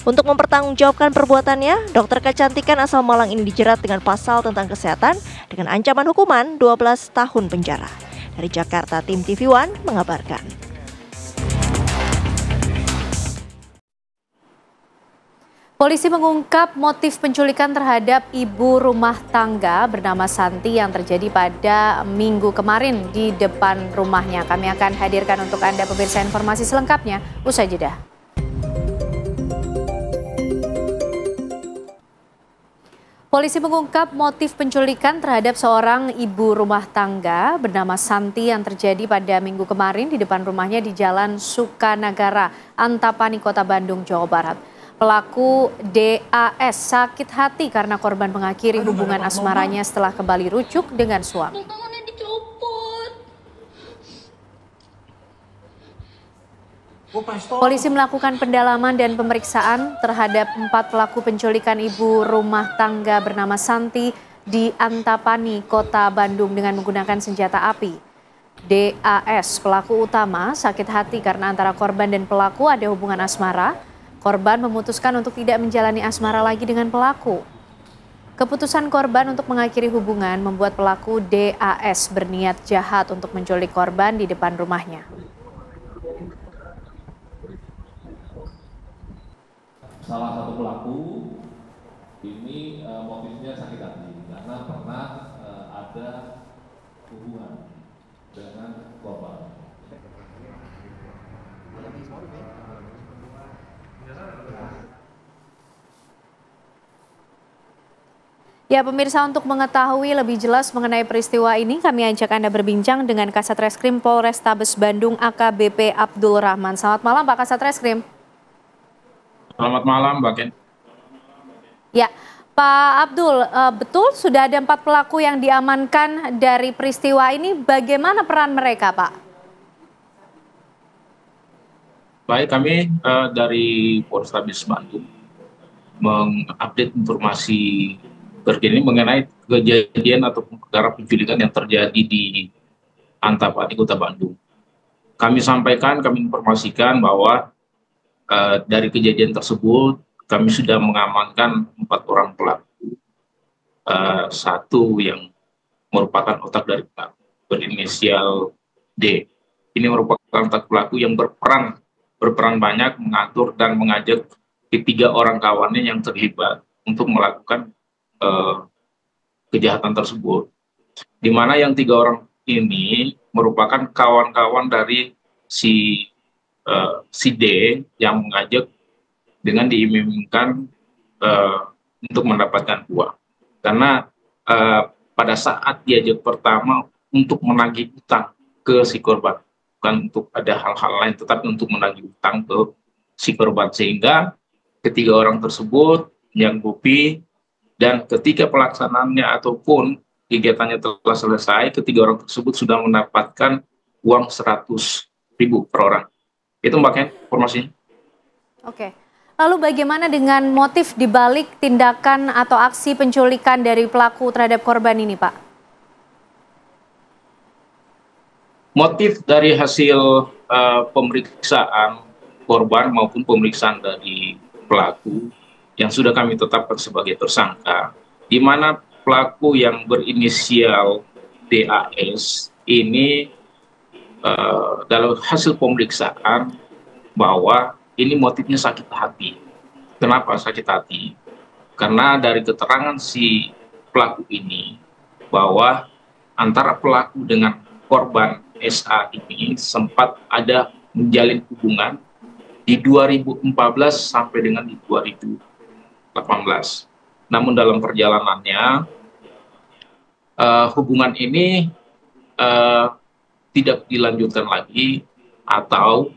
Untuk mempertanggungjawabkan perbuatannya, dokter kecantikan asal Malang ini dijerat dengan pasal tentang kesehatan dengan ancaman hukuman 12 tahun penjara. Dari Jakarta, tim TV One mengabarkan. Polisi mengungkap motif penculikan terhadap ibu rumah tangga bernama Santi yang terjadi pada Minggu kemarin di depan rumahnya. Kami akan hadirkan untuk Anda pemirsa informasi selengkapnya usai jeda. Polisi mengungkap motif penculikan terhadap seorang ibu rumah tangga bernama Santi yang terjadi pada Minggu kemarin di depan rumahnya di Jalan Sukanagara, Antapani, Kota Bandung, Jawa Barat. Pelaku DAS sakit hati karena korban mengakhiri hubungan asmaranya setelah kembali rujuk dengan suami. Polisi melakukan pendalaman dan pemeriksaan terhadap 4 pelaku penculikan ibu rumah tangga bernama Santi di Antapani, Kota Bandung dengan menggunakan senjata api. DAS, pelaku utama, sakit hati karena antara korban dan pelaku ada hubungan asmara. Korban memutuskan untuk tidak menjalani asmara lagi dengan pelaku. Keputusan korban untuk mengakhiri hubungan membuat pelaku DAS berniat jahat untuk menculik korban di depan rumahnya. Salah satu pelaku ini motifnya sakit hati karena pernah ada hubungan dengan korban. Ya pemirsa, untuk mengetahui lebih jelas mengenai peristiwa ini, kami ajak Anda berbincang dengan Kasat Reskrim Polrestabes Bandung AKBP Abdul Rahman. Selamat malam Pak Kasat Reskrim. Selamat malam Mbak Ken. Ya, Pak Abdul, betul sudah ada 4 pelaku yang diamankan dari peristiwa ini. Bagaimana peran mereka, Pak? Baik, kami dari Polrestabes Bandung mengupdate informasi terkini mengenai kejadian atau perkara penculikan yang terjadi di Antapani, Kota Bandung. Kami sampaikan, kami informasikan bahwa dari kejadian tersebut kami sudah mengamankan 4 orang pelaku. Satu yang merupakan otak dari pelaku berinisial D. Ini merupakan otak pelaku yang berperan banyak mengatur dan mengajak 3 orang kawannya yang terlibat untuk melakukan kejahatan tersebut. Di mana yang 3 orang ini merupakan kawan-kawan dari si D yang mengajak dengan diiming-imingkan untuk mendapatkan uang. Karena pada saat diajak pertama untuk menagih utang ke si korban, bukan untuk ada hal-hal lain, tetapi untuk menagih utang ke si korban, sehingga ketiga orang tersebut menyanggupi, dan ketika pelaksanaannya ataupun kegiatannya telah selesai, ketiga orang tersebut sudah mendapatkan uang 100.000 per orang. Itu Mbak Ken informasinya. Oke. Lalu bagaimana dengan motif dibalik tindakan atau aksi penculikan dari pelaku terhadap korban ini, Pak? Motif dari hasil pemeriksaan korban maupun pemeriksaan dari pelaku yang sudah kami tetapkan sebagai tersangka, di mana pelaku yang berinisial DAS ini dalam hasil pemeriksaan bahwa ini motifnya sakit hati. Kenapa sakit hati? Karena dari keterangan si pelaku ini bahwa antara pelaku dengan korban SA ini sempat ada menjalin hubungan di 2014 sampai dengan di 2018. Namun dalam perjalanannya hubungan ini tidak dilanjutkan lagi atau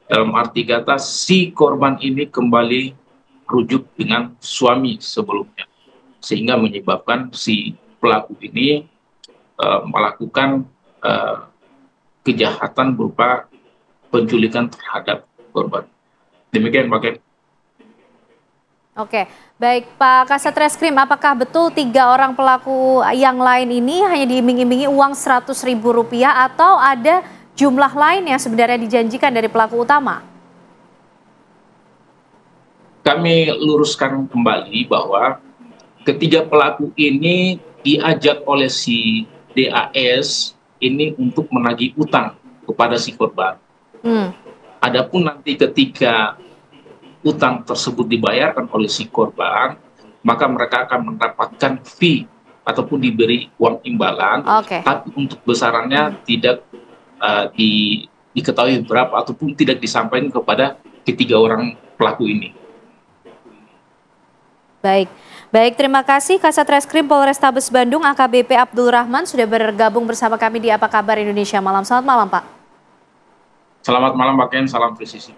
dalam arti kata si korban ini kembali rujuk dengan suami sebelumnya, sehingga menyebabkan si pelaku ini melakukan kejahatan berupa penculikan terhadap korban. Demikian Pak Ken. Oke, baik Pak Kasat Reskrim, apakah betul 3 orang pelaku yang lain ini hanya diiming-imingi uang Rp100.000 atau ada jumlah lain yang sebenarnya dijanjikan dari pelaku utama? Kami luruskan kembali bahwa ketiga pelaku ini diajak oleh si DAS ini untuk menagih utang kepada si korban. Adapun nanti ketika utang tersebut dibayarkan oleh si korban, maka mereka akan mendapatkan fee ataupun diberi uang imbalan, tapi untuk besarannya tidak diketahui berapa ataupun tidak disampaikan kepada ketiga orang pelaku ini. Baik, terima kasih Kasat Reskrim Polrestabes Bandung AKBP Abdul Rahman sudah bergabung bersama kami di Apa Kabar Indonesia Malam. Selamat malam Pak. Selamat malam Pak Ken, salam presisi.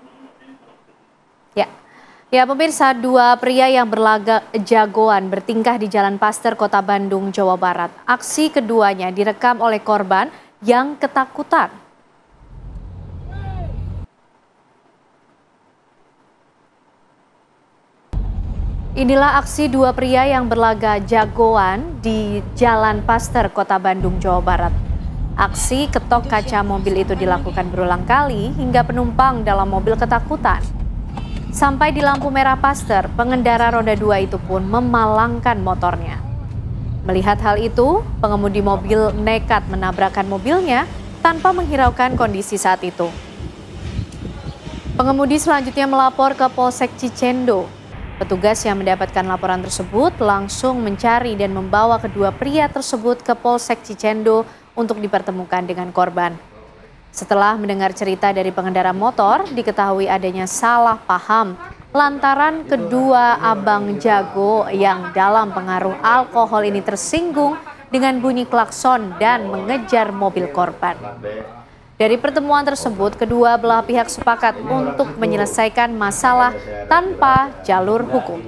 Ya pemirsa, 2 pria yang berlaga jagoan bertingkah di Jalan Paster, Kota Bandung, Jawa Barat. Aksi keduanya direkam oleh korban yang ketakutan. Inilah aksi 2 pria yang berlaga jagoan di Jalan Paster, Kota Bandung, Jawa Barat. Aksi ketok kaca mobil itu dilakukan berulang kali hingga penumpang dalam mobil ketakutan. Sampai di lampu merah Paster, pengendara roda 2 itu pun memalangkan motornya. Melihat hal itu, pengemudi mobil nekat menabrakkan mobilnya tanpa menghiraukan kondisi saat itu. Pengemudi selanjutnya melapor ke Polsek Cicendo. Petugas yang mendapatkan laporan tersebut langsung mencari dan membawa kedua pria tersebut ke Polsek Cicendo untuk dipertemukan dengan korban. Setelah mendengar cerita dari pengendara motor, diketahui adanya salah paham lantaran kedua abang jago yang dalam pengaruh alkohol ini tersinggung dengan bunyi klakson dan mengejar mobil korban. Dari pertemuan tersebut, kedua belah pihak sepakat untuk menyelesaikan masalah tanpa jalur hukum.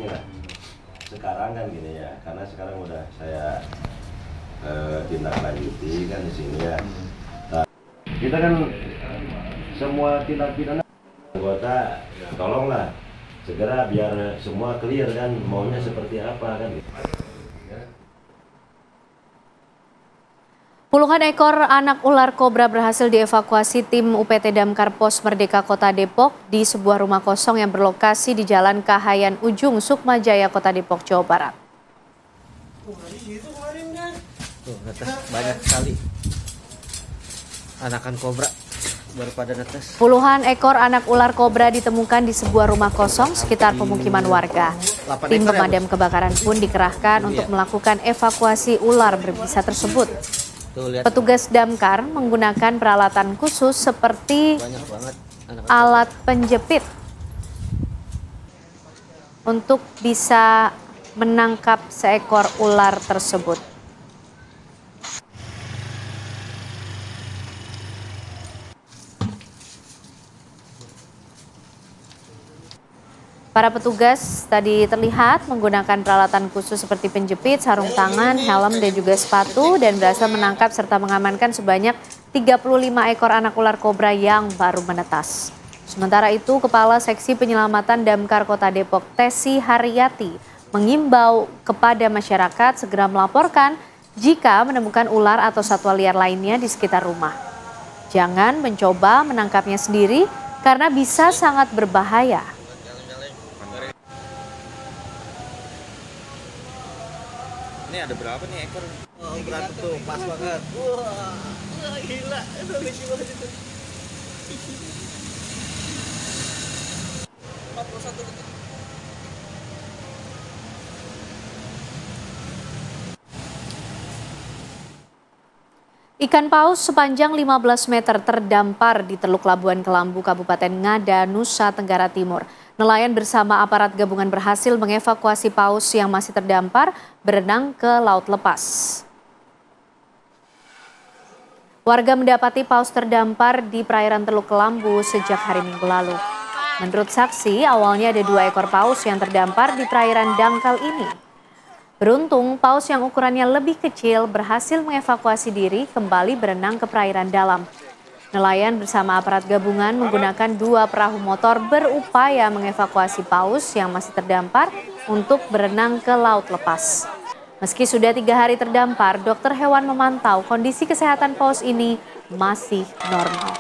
Sekarang kan gini ya, karena sekarang udah saya tindak lanjuti kan di sini ya. Nah, kita kan semua tindak pidana anggota, tolonglah segera biar semua clear kan maunya seperti apa kan gitu. Puluhan ekor anak ular kobra berhasil dievakuasi tim UPT Damkar Pos Merdeka Kota Depok di sebuah rumah kosong yang berlokasi di Jalan Kahayan Ujung, Sukmajaya, Kota Depok, Jawa Barat. Banyak sekali anakan kobra baru pada netes. Puluhan ekor anak ular kobra ditemukan di sebuah rumah kosong sekitar pemukiman warga. Tim pemadam kebakaran pun dikerahkan untuk melakukan evakuasi ular berbisa tersebut. Petugas damkar menggunakan peralatan khusus seperti alat penjepit untuk bisa menangkap seekor ular tersebut. Para petugas tadi terlihat menggunakan peralatan khusus seperti penjepit, sarung tangan, helm, dan juga sepatu dan berhasil menangkap serta mengamankan sebanyak 35 ekor anak ular kobra yang baru menetas. Sementara itu, Kepala Seksi Penyelamatan Damkar Kota Depok, Tesi Haryati, mengimbau kepada masyarakat segera melaporkan jika menemukan ular atau satwa liar lainnya di sekitar rumah. Jangan mencoba menangkapnya sendiri karena bisa sangat berbahaya. Ini ada berapa nih ekor? Oh, berantem tuh, pas banget. Wah, gila, itu lucu banget itu. 41 detik. Ikan paus sepanjang 15 meter terdampar di Teluk Labuan Kelambu, Kabupaten Ngada, Nusa Tenggara Timur. Nelayan bersama aparat gabungan berhasil mengevakuasi paus yang masih terdampar berenang ke laut lepas. Warga mendapati paus terdampar di perairan Teluk Kelambu sejak hari Minggu lalu. Menurut saksi, awalnya ada 2 ekor paus yang terdampar di perairan dangkal ini. Beruntung, paus yang ukurannya lebih kecil berhasil mengevakuasi diri kembali berenang ke perairan dalam. Nelayan bersama aparat gabungan menggunakan 2 perahu motor berupaya mengevakuasi paus yang masih terdampar untuk berenang ke laut lepas. Meski sudah 3 hari terdampar, dokter hewan memantau kondisi kesehatan paus ini masih normal.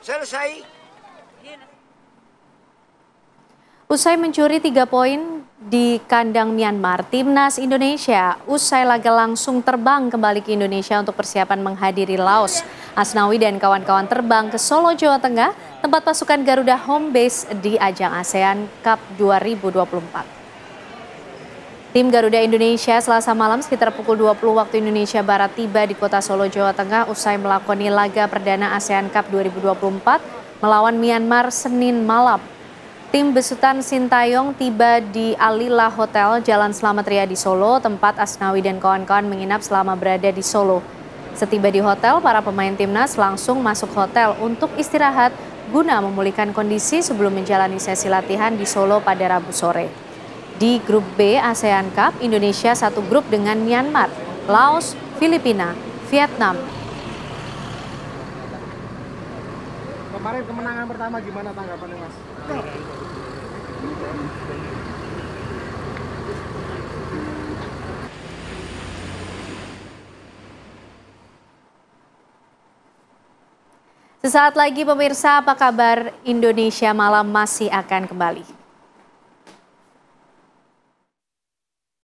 Selesai. Usai mencuri 3 poin di kandang Myanmar, Timnas Indonesia usai laga langsung terbang kembali ke Indonesia untuk persiapan menghadiri Laos. Asnawi dan kawan-kawan terbang ke Solo, Jawa Tengah, tempat pasukan Garuda home base di ajang ASEAN Cup 2024. Tim Garuda Indonesia Selasa malam sekitar pukul 20 waktu Indonesia Barat tiba di kota Solo, Jawa Tengah usai melakoni laga perdana ASEAN Cup 2024 melawan Myanmar Senin malam. Tim besutan Sintayong tiba di Alila Hotel Jalan Slamet Riyadi Solo, tempat Asnawi dan kawan-kawan menginap selama berada di Solo. Setiba di hotel, para pemain timnas langsung masuk hotel untuk istirahat guna memulihkan kondisi sebelum menjalani sesi latihan di Solo pada Rabu sore. Di grup B ASEAN Cup, Indonesia satu grup dengan Myanmar, Laos, Filipina, Vietnam. Kemarin kemenangan pertama gimana tanggapannya, Mas? Sesaat lagi pemirsa, apa kabar Indonesia Malam masih akan kembali.